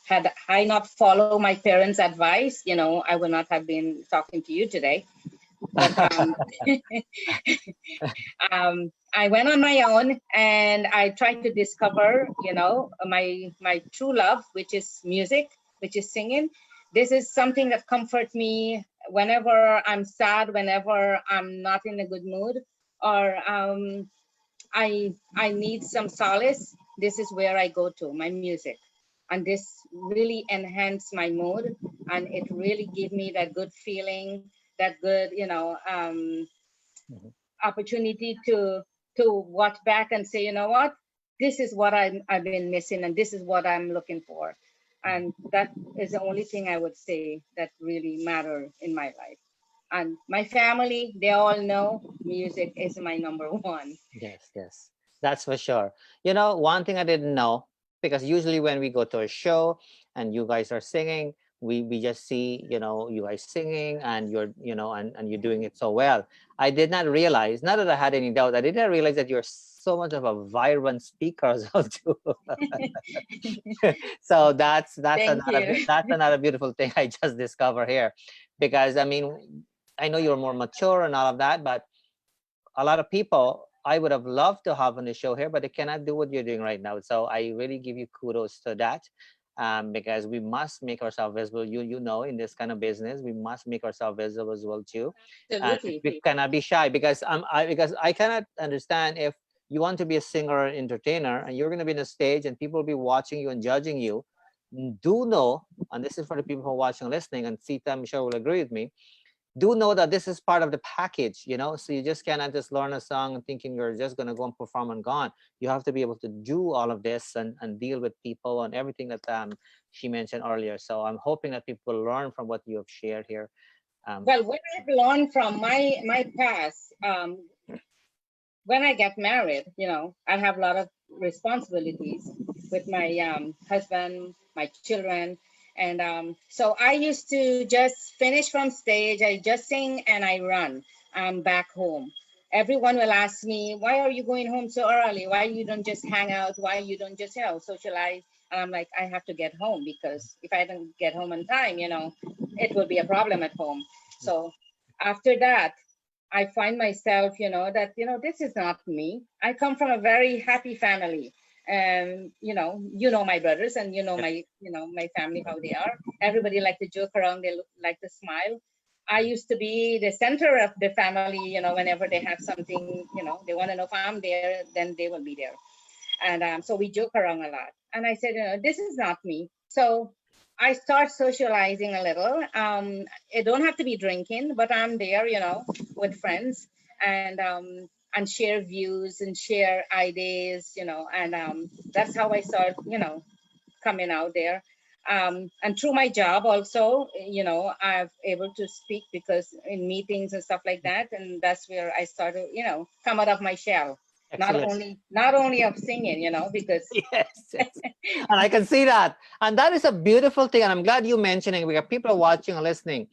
had I not follow my parents advice, I would not have been talking to you today. But I went on my own and I tried to discover, my true love, which is music, which is singing. This is something that comforts me whenever I'm sad, whenever I'm not in a good mood, or I need some solace. This is where I go to my music, and this really enhance my mood, and it really give me that good feeling, that good Mhm. opportunity to watch back and say, you know what, this is what I've been missing, and this is what I'm looking for, and that is the only thing I would say that really matter in my life. And my family, they all know music is my number one. Yes, yes, that's for sure. One thing I didn't know, because usually when we go to a show and you guys are singing, we just see, you guys singing, and and you're doing it so well. I did not realize, not that I had any doubt, I did not realize that you're so much of a vibrant speaker as well too. So Thank you. that's another beautiful thing I just discovered here, because I mean, I know you're more mature and all of that, but a lot of people I would have loved to have on the show here, but they cannot do what you're doing right now. So I really give you kudos to that, because we must make ourselves visible. You know, in this kind of business, we must make ourselves visible as well too, and Absolutely. we cannot be shy, because because I cannot understand if you want to be a singer or entertainer and you're going to be on the stage and people will be watching you and judging you. Do know, and this is for the people who are watching and listening, and Sita, I'm sure will agree with me, do know that this is part of the package, you know. So you just cannot just learn a song and thinking you're just going to go and perform and gone. You have to be able to do all of this and deal with people and everything that she mentioned earlier. So I'm hoping that people learn from what you have shared here. Well, what I've learned from my past, when I get married, I have a lot of responsibilities with my husband, my children. And so I used to just finish from stage, I just sing and I run. I'm back home. Everyone will ask me, why are you going home so early? Why you don't just hang out? Why you don't just, socialize? And I'm like, I have to get home, because if I don't get home on time, it will be a problem at home. So after that, I find myself, that, this is not me. I come from a very happy family. And, my brothers and, my family, how they are. Everybody like to joke around. They like to smile. I used to be the center of the family, whenever they have something, they want to know if I'm there, then they will be there. And so we joke around a lot. And I said, this is not me. So I start socializing a little. It don't have to be drinking, but I'm there, with friends, and share views and share ideas, and that's how I start, coming out there. And through my job also, I've able to speak because in meetings and stuff like that, and that's where I started, come out of my shell. Excellent. Not only of singing, because Yes, yes. And I can see that. And that is a beautiful thing. And I'm glad you mentioning, we have people watching and listening.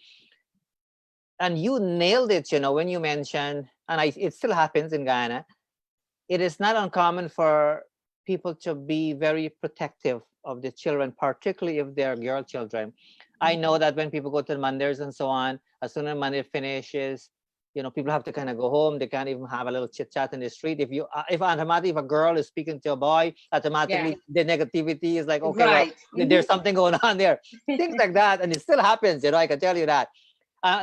And you nailed it, when you mentioned, and it still happens in Guyana. It is not uncommon for people to be very protective of the children, particularly if they're girl children. I know that when people go to the manders and so on, as soon as Monday finishes, people have to kind of go home. They can't even have a little chit chat in the street. If automatically, if a girl is speaking to a boy, automatically the negativity is like, okay, right. well, there's something going on there. Things like that, and it still happens. I can tell you that.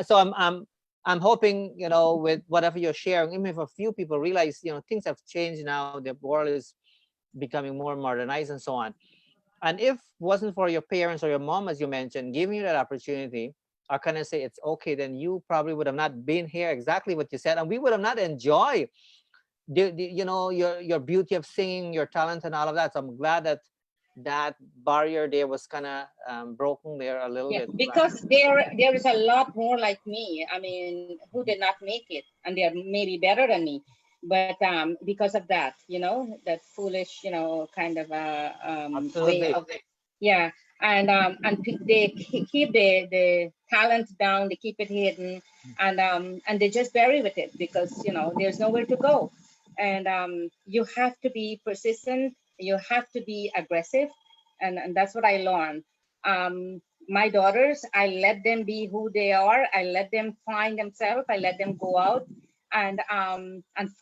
So I'm hoping, with whatever you're sharing, even if a few people realize, things have changed now, the world is becoming more modernized and so on. And if wasn't for your parents or your mom, as you mentioned, giving you that opportunity, or can I say it's okay, then you probably would have not been here, exactly what you said, and we would have not enjoyed your beauty of singing, your talent and all of that. So I'm glad that barrier there was kind of broken there a little bit. Because there is a lot more like me, I mean, who did not make it, and they're maybe better than me, but because of that, that foolish, kind of way of it. Yeah. And they keep the talent down, they keep it hidden, and they just bury with it because there's nowhere to go. And you have to be persistent, you have to be aggressive, and that's what I learned. My daughters, I let them be who they are, I let them find themselves, I let them go out and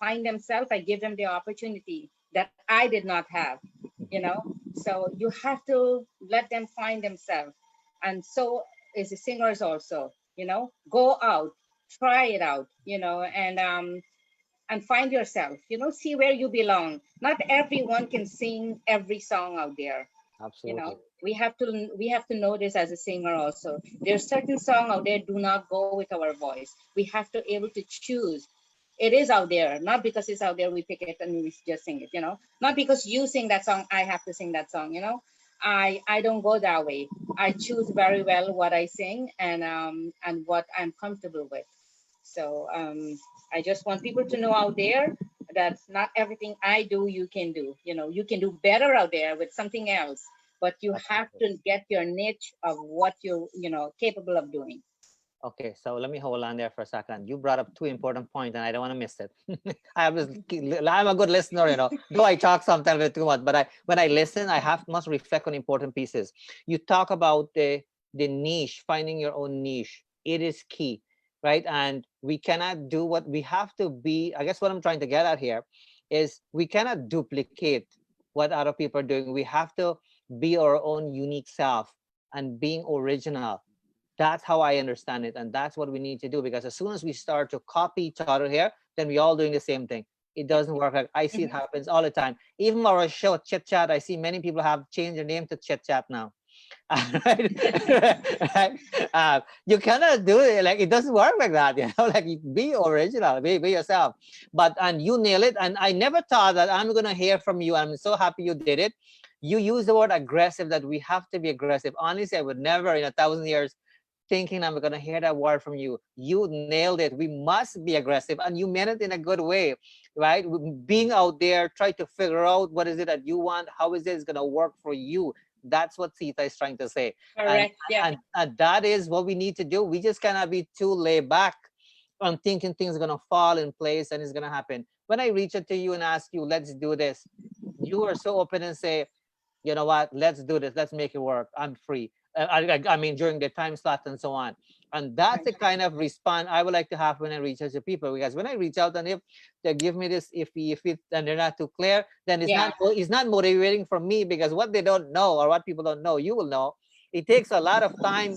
find themselves. I give them the opportunity that I did not have, so you have to let them find themselves. And so is the singers also, go out, try it out, and find yourself, see where you belong. Not everyone can sing every song out there. Absolutely. We have to know this as a singer also. There's certain song out there do not go with our voice. We have to able to choose. It is out there, not because it's out there we pick it and we just sing it, not because you sing that song I have to sing that song. I don't go that way. I choose very well what I sing and what I'm comfortable with. So I just want people to know out there that not everything I do you can do. You can do better out there with something else, but you have to get your niche of what you're capable of doing. Okay, so let me hold on there for a second. You brought up two important points, and I don't want to miss it. I'm a good listener, Though I talk sometimes a bit too much, but when I listen, I have must reflect on important pieces. You talk about the niche, finding your own niche. It is key, right? And we cannot do what we have to be. I guess what I'm trying to get at here is we cannot duplicate what other people are doing. We have to be our own unique self and being original. That's how I understand it, and that's what we need to do, because as soon as we start to copy each other here, then we all doing the same thing. It Yeah. doesn't work. Like I see it Mhm. happens all the time. Even our show Chit Chat, I see many people have changed their name to Chit Chat now. Right? Right? You cannot do it, like it doesn't work like that. Like be original, be yourself. But and you nail it. And I never thought that I'm gonna hear from you. I'm so happy you did it. You use the word aggressive, that we have to be aggressive. Honestly, I would never in 1,000 years thinking I'm gonna hear that word from you. You nailed it. We must be aggressive, and you meant it in a good way, right? Being out there, try to figure out what is it that you want, how is it gonna work for you. That's what Seeta is trying to say, and Correct. Yeah. and that is what we need to do. We just cannot be too laid back on thinking things are gonna fall in place and it's gonna happen. When I reach out to you and ask you, let's do this, you are so open and say, you know what, let's do this, let's make it work, I'm free. I mean, during the time slot and so on. And that's Right. the kind of response I would like to have when I reach out to people, because when I reach out, and if they give me this if it and they're not too clear, then Yeah. it's not motivating for me, because what they don't know, or what people don't know, you will know. It takes a lot of time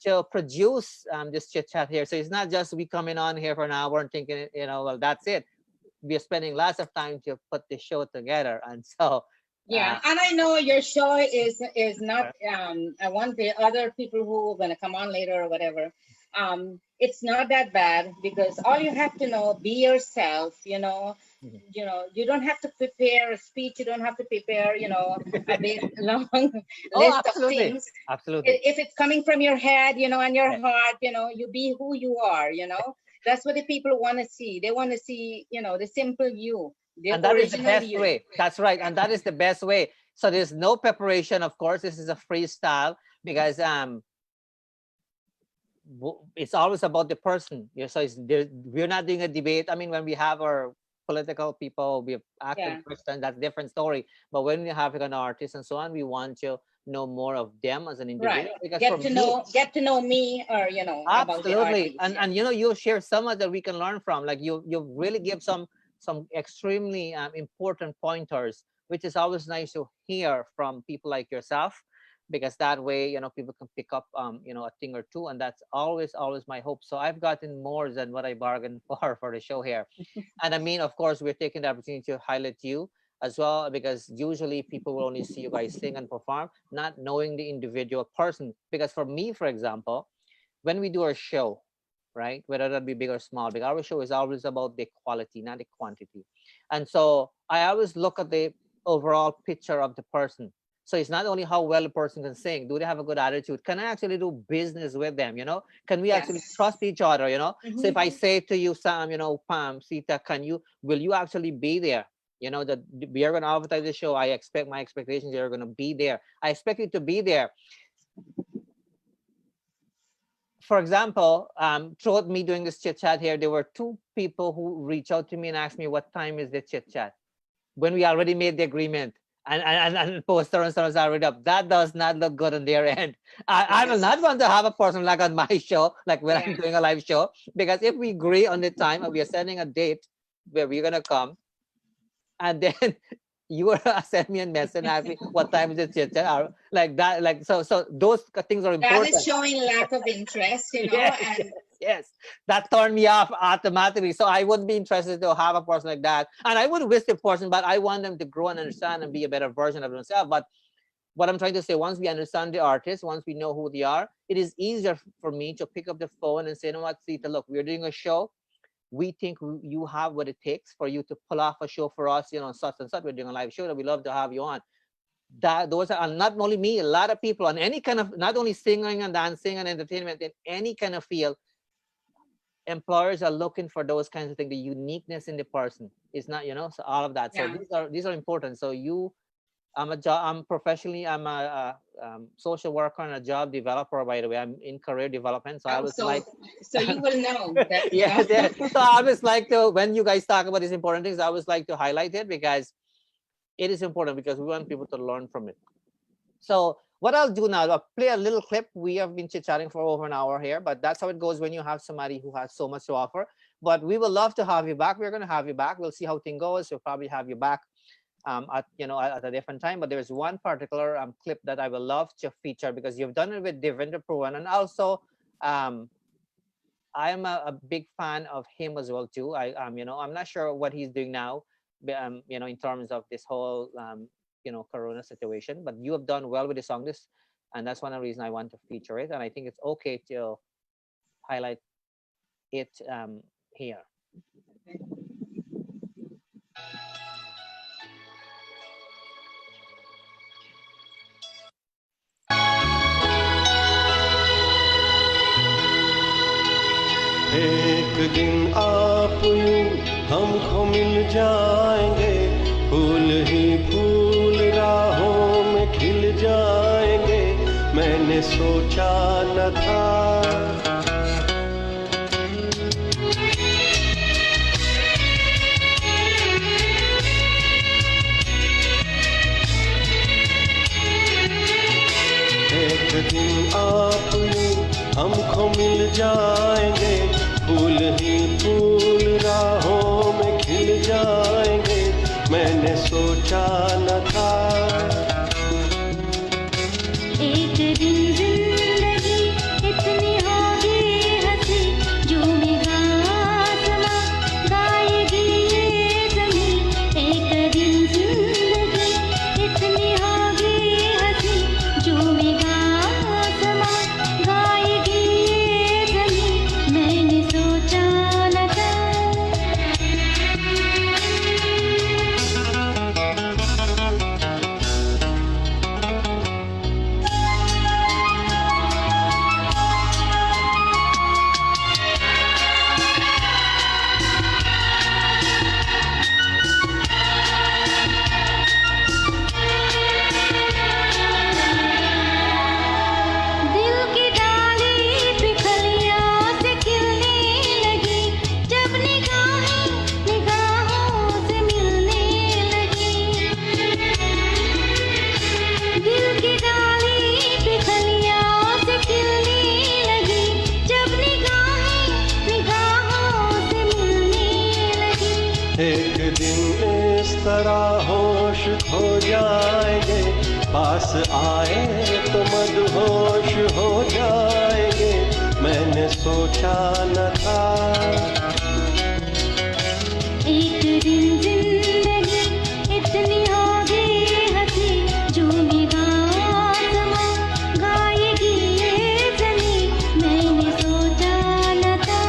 to produce this chit chat here. So it's not just we coming on here for an hour and thinking, well, that's it. We're spending lots of time to put the show together. And so uh, Yeah, and I know your show is not. I want the other people who are gonna come on later or whatever. It's not that bad, because all you have to know, be yourself. mhm. You don't have to prepare a speech. You don't have to prepare, a big long Oh, list of absolutely. things. Absolutely. If it's coming from your head, and your Yeah. heart, you be who you are. That's what the people want to see. They want to see, the simple you, the And that is the original best you. way. That's right. And that is the best way. So there's no preparation, of course. This is a freestyle, because it's always about the person. So we're not doing a debate. I mean, when we have our political people, we have active Yeah. Christian, that's a different story. But when we have an artist and so on, we want to know more of them as an Right. individual, because for Get to me, know me, or about the absolutely. artist. And Yeah. you share so much that we can learn from. Like you really give some extremely important pointers, which is always nice to hear from people like yourself, because that way people can pick up a thing or two, and that's always my hope. So I've gotten more than what I bargained for the show here. And I mean, of course, we're taking the opportunity to highlight you as well, because usually people will only see you guys sing and perform, not knowing the individual person. Because for me, for example, when we do our show, right, whether that be big or small, because our show is always about the quality, not the quantity. And so I always look at the overall picture of the person. So it's not only how well a person can sing, do they have a good attitude? Can I actually do business with them? Can we actually Yes. trust each other? So if Hmm. I say to you, Sam, Pam, Sita, will you actually be there? That we are going to advertise the show. I expect my expectations, you're going to be there. I expect you to be there. For example, throughout me doing this chit chat here, there were two people who reached out to me and asked me what time is the chit chat when we already made the agreement, and poster and stuff is already up. That does not look good on their end. I will Yes. not want to have a person like on my show, like when I'm Yeah. doing a live show, because if we agree on the time and we are sending a date where we're gonna come, and then you were send me a message and ask me what time is the chit chat, like that, like so those things are That is important. showing lack of interest, Yes, yes, and yes. That turned me off automatically. So I wouldn't be interested to have a person like that. And I would wish the person, but I want them to grow and understand and be a better version of themselves. But what I'm trying to say, once we understand the artist, once we know who they are, it is easier for me to pick up the phone and say, you know what, Sita, look, we're doing a show. We think you have what it takes for you to pull off a show for us, such and such. We're doing a live show that we love to have you on. That those are not only me, a lot of people on any kind of, not only singing and dancing and entertainment, in any kind of field, employers are looking for those kinds of things. The uniqueness in the person is not, so all of that. So yeah. these are important. So you I'm professionally, I'm a social worker and a job developer, by the way. I'm in career development. So I Oh, was like, so you will know that, yes, yes. So I was like to, when you guys talk about these important things, I was like to highlight it because it is important because we want people to learn from it. So what I'll do now, I'll play a little clip. We have been chit-chatting for over an hour here, but that's how it goes when you have somebody who has so much to offer. But we will love to have you back. We're going to have you back. We'll see how things goes. We'll probably have you back at at a different time. But there's one particular clip that I will love to feature because you've done it with Devendra Pruan, and also um, I am a big fan of him as well too. I'm not sure what he's doing now, in terms of this whole Corona situation. But you have done well with the song, this, and that's one of the reasons I want to feature it. And I think it's okay to highlight it here. एक दिन आप यूं हमको मिल जाएंगे, फूल ही फूल राहों में खिल जाएंगे, मैंने सोचा न था। एक दिन आप यूं हमको मिल जाएंगे, फूल ही फूल राहों में खिल जाएंगे, मैंने सोचा न था। एक दिन जिंदगी इतनी होगी हंसी, झूमेगा आसमां, गाएगी ये ज़मीं। एक दिन जिंदगी इतनी होगी हंसी, झूमेगा आसमां, गाएगी ये ज़मीं, मैंने सोचा न था। दिल की डाली पे कलियां से खिलने लगी, जब निगाहें निगाहों से मिलने लगी। दिल की डाली पे कलियां से खिलने लगी, जब निगाहें निगाहों से मिलने लगी। एक दिन इस तरह होश खो जाएंगे, पास आए तो मदहोश हो जाएंगे, मैंने सोचा न था। एक दिन जिंदगी इतनी होगी हंसी, झूमेगा आसमां, गाएगी ये ज़मीं, मैंने सोचा न था।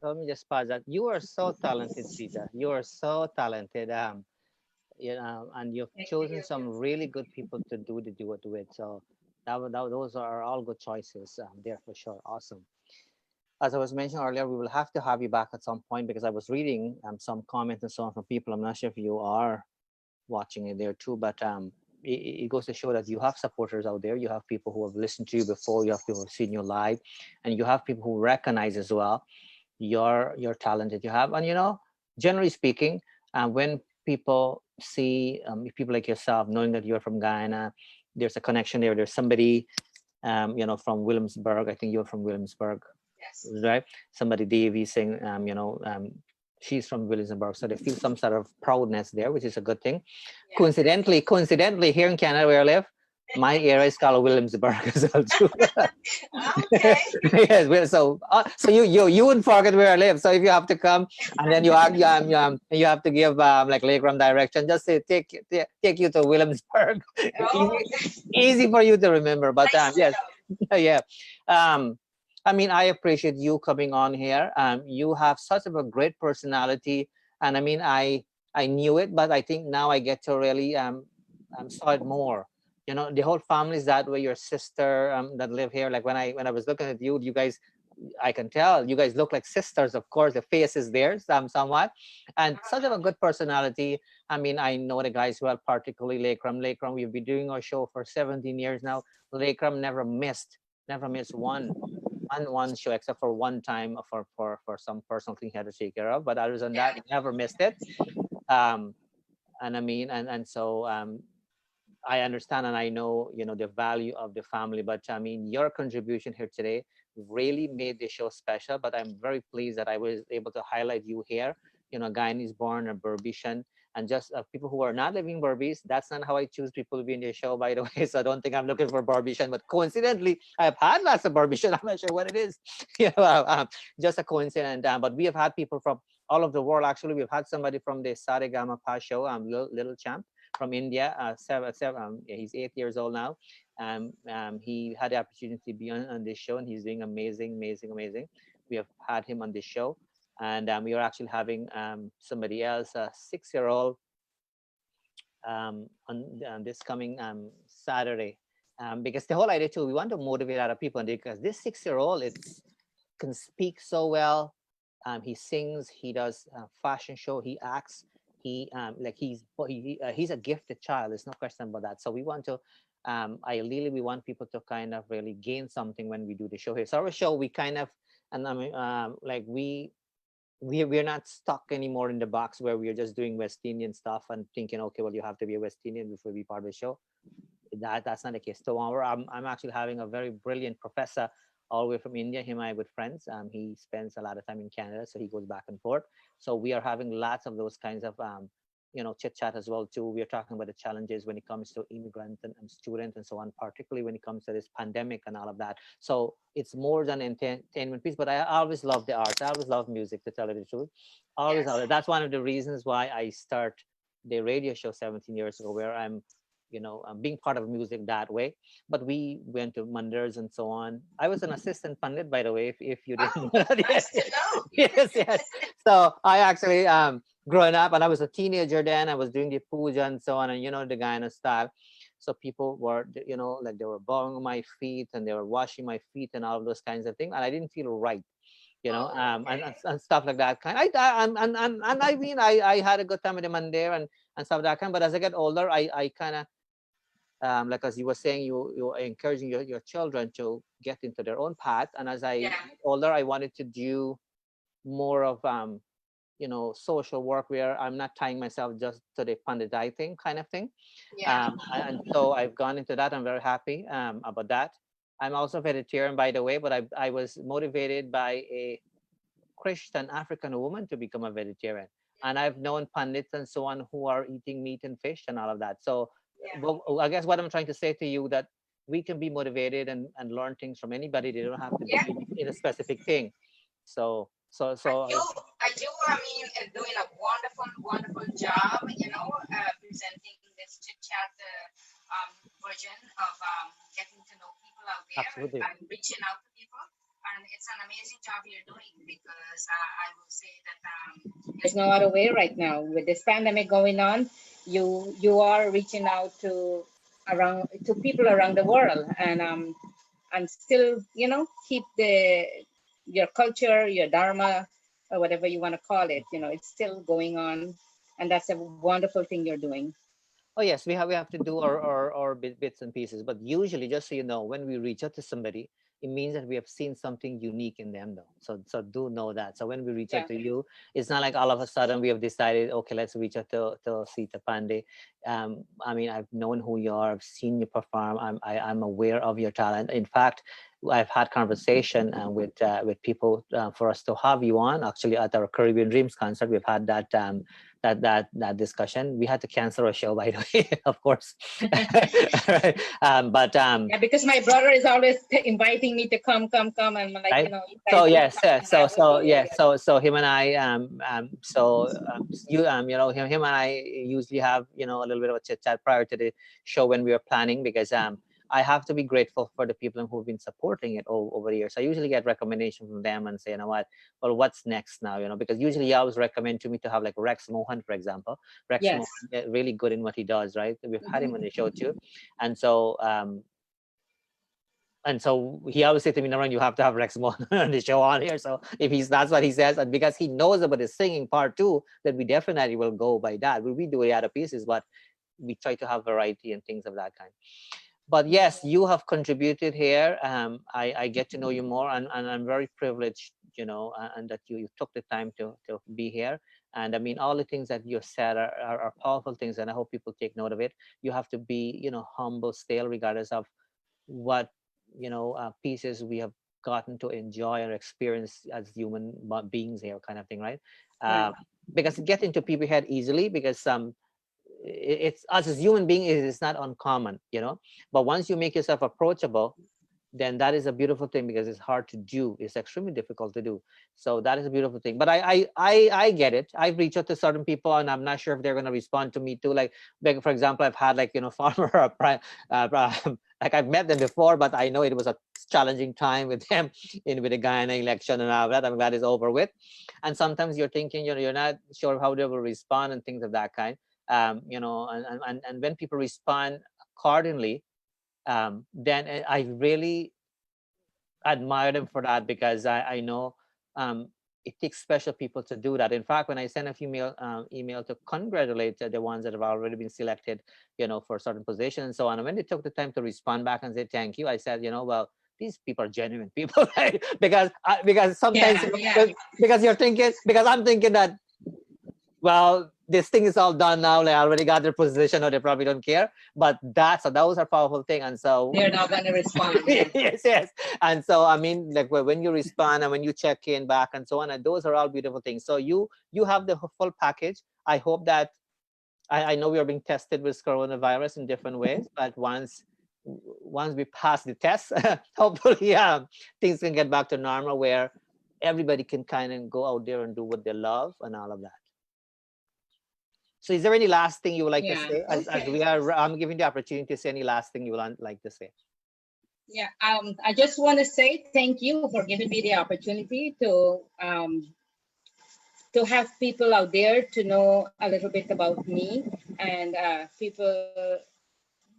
Let me just pause that. You are so talented, Seeta. You are so talented. And you've chosen some really good people to do the duet with. So those are all good choices there for sure. Awesome. As I was mentioning earlier, we will have to have you back at some point because I was reading some comments and so on from people. I'm not sure if you are watching it there too, but it goes to show that you have supporters out there. You have people who have listened to you before. You have people who have seen you live, and you have people who recognize as well your talent that you have. And generally speaking, when people see people like yourself, knowing that you're from Guyana, there's a connection there. There's somebody from Williamsburg. I think you're from Williamsburg, Yes. right? Somebody Davy saying she's from Williamsburg, so they feel some sort of proudness there, which is a good thing. Yeah. Coincidentally, here in Canada where I live, my area is called Williamsburg as well too. Okay. Yes, so you wouldn't forget where I live. So if you have to come and then you have to give like Lakeram direction, just say take you to Williamsburg. Oh, Easy for you to remember. But nice to yes, know. yeah. I mean, I appreciate you coming on here. You have such a great personality, and I mean, I knew it, but I think now I get to really saw it more. The whole family is that way. Your sister that live here, like when I was looking at you, you guys I can tell you guys look like sisters. Of course, the face is there, somewhat, and such of a good personality. I mean, I know the guys well, particularly Lakram. Lakram, we've been doing our show for 17 years now. Lakram never missed one show except for one time for some personal thing he had to take care of. But other than that, never missed it. Um, and I mean, and so I understand and I know, the value of the family, but I mean, your contribution here today really made the show special. But I'm very pleased that I was able to highlight you here. Guyanese born, a Burbisian, and just people who are not living Burbies. That's not how I choose people to be in the show, by the way. So I don't think I'm looking for Burbisian, but coincidentally, I've had lots of Burbisian. I'm not sure what it is. Just a coincidence. But we have had people from all over the world. Actually, we've had somebody from the Saregama Pa show, Little Champ from India. He's 8 years old now. He had the opportunity to be on this show, and he's doing amazing. We have had him on this show, and we are actually having somebody else, a 6-year-old, on this coming Saturday. Because the whole idea too, we want to motivate other people, because this 6-year-old can speak so well. He sings, he does fashion show, he acts. He's a gifted child. There's no question about that. So we want to, we want people to kind of really gain something when we do the show here. So our show, we kind of, and I mean, we're not stuck anymore in the box where we're just doing West Indian stuff and thinking, okay, well, you have to be a West Indian before you be part of the show. That's not the case. Tomorrow, I'm actually having a very brilliant professor all the way from India. Him and I are good friends. He spends a lot of time in Canada, so he goes back and forth. So we are having lots of those kinds of chit chat as well too. We are talking about the challenges when it comes to immigrants and students and so on, particularly when it comes to this pandemic and all of that. So it's more than entertainment piece. But I always love the arts. I always love music, to tell you the truth. Always. That's one of the reasons why I start the radio show 17 years ago, where I'm being part of music that way. But we went to mandars and so on. I was an assistant pandit, by the way, if you didn't know that. Yes. So I actually growing up, and I was a teenager then, I was doing the puja and so on, and the Guyana style. So people were, like they were bowing my feet and they were washing my feet and all of those kinds of things, and I didn't feel right. And stuff like that. I mean, I had a good time with the mandar and stuff like that kind. But as I get older, I kind of, like as you were saying, you're encouraging your children to get into their own path. And as I get older, I wanted to do more of social work, where I'm not tying myself just to the pandai thing kind of thing. And so I've gone into that. I'm very happy about that. I'm also vegetarian, by the way, but I was motivated by a Christian African woman to become a vegetarian. And I've known pandits and so on who are eating meat and fish and all of that. So I guess what I'm trying to say to you, that we can be motivated and learn things from anybody. They don't have to be in a specific thing. So I do. I mean, doing a wonderful job. Presenting this chit chat version of getting to know people out there. Absolutely. And reaching out to people. And it's an amazing job you're doing, because I will say that there's no other way right now with this pandemic going on. You are reaching out to people around the world, and still keep your culture, your dharma, or whatever you want to call it. It's still going on, and that's a wonderful thing you're doing. Oh yes, we have to do our bits and pieces. But usually, just so you know, when we reach out to somebody, it means that we have seen something unique in them, though. So do know that. So when we reach out to you, it's not like all of a sudden we have decided, okay, let's reach out to Seeta Panday. I mean, I've known who you are. I've seen you perform. I'm aware of your talent. In fact, I've had conversation with people for us to have you on. Actually, at our Caribbean Dreams concert, we've had that discussion. We had to cancel our show, by the way, of course. Because my brother is always inviting me to come, and I'm like, right? So him and I, him and I usually have a little bit of a chit chat prior to the show when we were planning, because I have to be grateful for the people who've been supporting it over the years. I usually get recommendation from them and say, what's next now? Because usually you always recommend to me to have like Rex Mohan, for example. Rex Mohan, really good in what he does, right? We've had him on the show too. And so, And so he always said to me, Narine, you have to have Rex Mon on the show on here. So if that's what he says, and because he knows about the singing part too, then we definitely will go by that. We do the other pieces, but we try to have variety and things of that kind. But yes, you have contributed here. I get to know you more, and I'm very privileged, and that you took the time to be here. And I mean, all the things that you said are powerful things, and I hope people take note of it. You have to be, humble still, regardless of what, pieces we have gotten to enjoy or experience as human beings here, kind of thing, right? Right. Because get into people head easily, because it's us as human beings, it's not uncommon, but once you make yourself approachable, then that is a beautiful thing, because it's hard to do. It's extremely difficult to do. So that is a beautiful thing. But I get it. I've reached out to certain people, and I'm not sure if they're going to respond to me too. Like for example, I've had farmer like I've met them before, but I know it was a challenging time with them with the Guyana election and all that. I'm glad it's over with. And sometimes you're thinking, you're not sure how they will respond and things of that kind. And when people respond accordingly, then I really admire them for that, because I know it takes special people to do that. In fact, when I send a few email to congratulate the ones that have already been selected, for certain positions and so on, and when they took the time to respond back and say thank you, I said, well, these people are genuine people, right? Because sometimes because you're thinking, because I'm thinking that, well, this thing is all done now. They already got their position, or they probably don't care. But those are powerful thing, and so they're not going to respond. yes. And so I mean, like when you respond and when you check in back and so on, and those are all beautiful things. So you have the full package. I hope that I know we are being tested with coronavirus in different ways, but once we pass the test, hopefully, things can get back to normal, where everybody can kind of go out there and do what they love and all of that. So is there any last thing you would like to say? As I'm giving the opportunity to say any last thing you would like to say. Yeah, I just want to say thank you for giving me the opportunity to have people out there to know a little bit about me. And people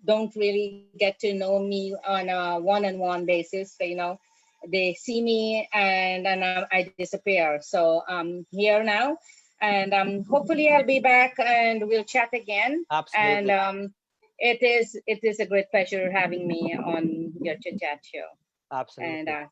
don't really get to know me on a one-on-one basis. They see me and I disappear. So I'm here now. And hopefully I'll be back and we'll chat again. Absolutely. And it is a great pleasure having me on your Chit Chat show. Absolutely. And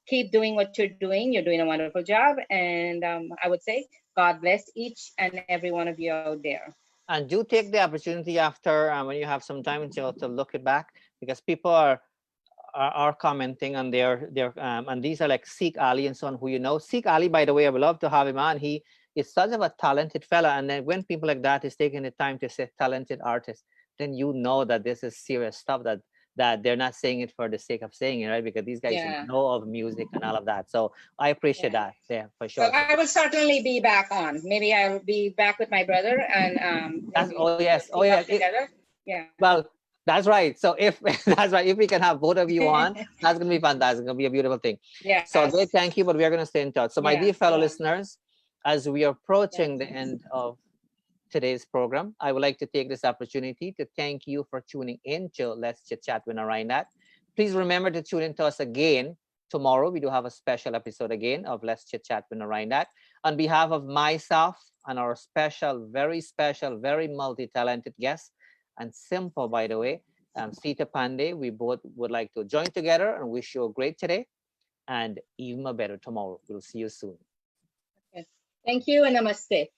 keep doing what you're doing. You're doing a wonderful job. And I would say God bless each and every one of you out there. And do take the opportunity after when you have some time to look it back, because people are commenting on their and these are like Sikh Ali and so on, who Sikh Ali, by the way, I would love to have him on. He is such of a talented fella, and then when people like that is taking the time to say talented artist, then that this is serious stuff, that they're not saying it for the sake of saying it, right? Because these guys know of music and all of that. So I appreciate that. Yeah, for sure. So I will certainly be back on. Maybe I will be back with my brother and yes. Yeah. Well, that's right. So if we can have both of you on, that's gonna be fantastic. It's gonna be a beautiful thing. Yeah. So great, thank you. But we are gonna stay in touch. So my dear fellow listeners, as we are approaching the end of today's program, I would like to take this opportunity to thank you for tuning in to Let's Chit Chat with Narine Dat. Please remember to tune in to us again tomorrow. We do have a special episode again of Let's Chit Chat with Narine Dat. On behalf of myself and our very multi-talented guest, and simple, by the way, Seeta, Panday, we both would like to join together and wish you a great today and even a better tomorrow. We'll see you soon. Thank you and namaste.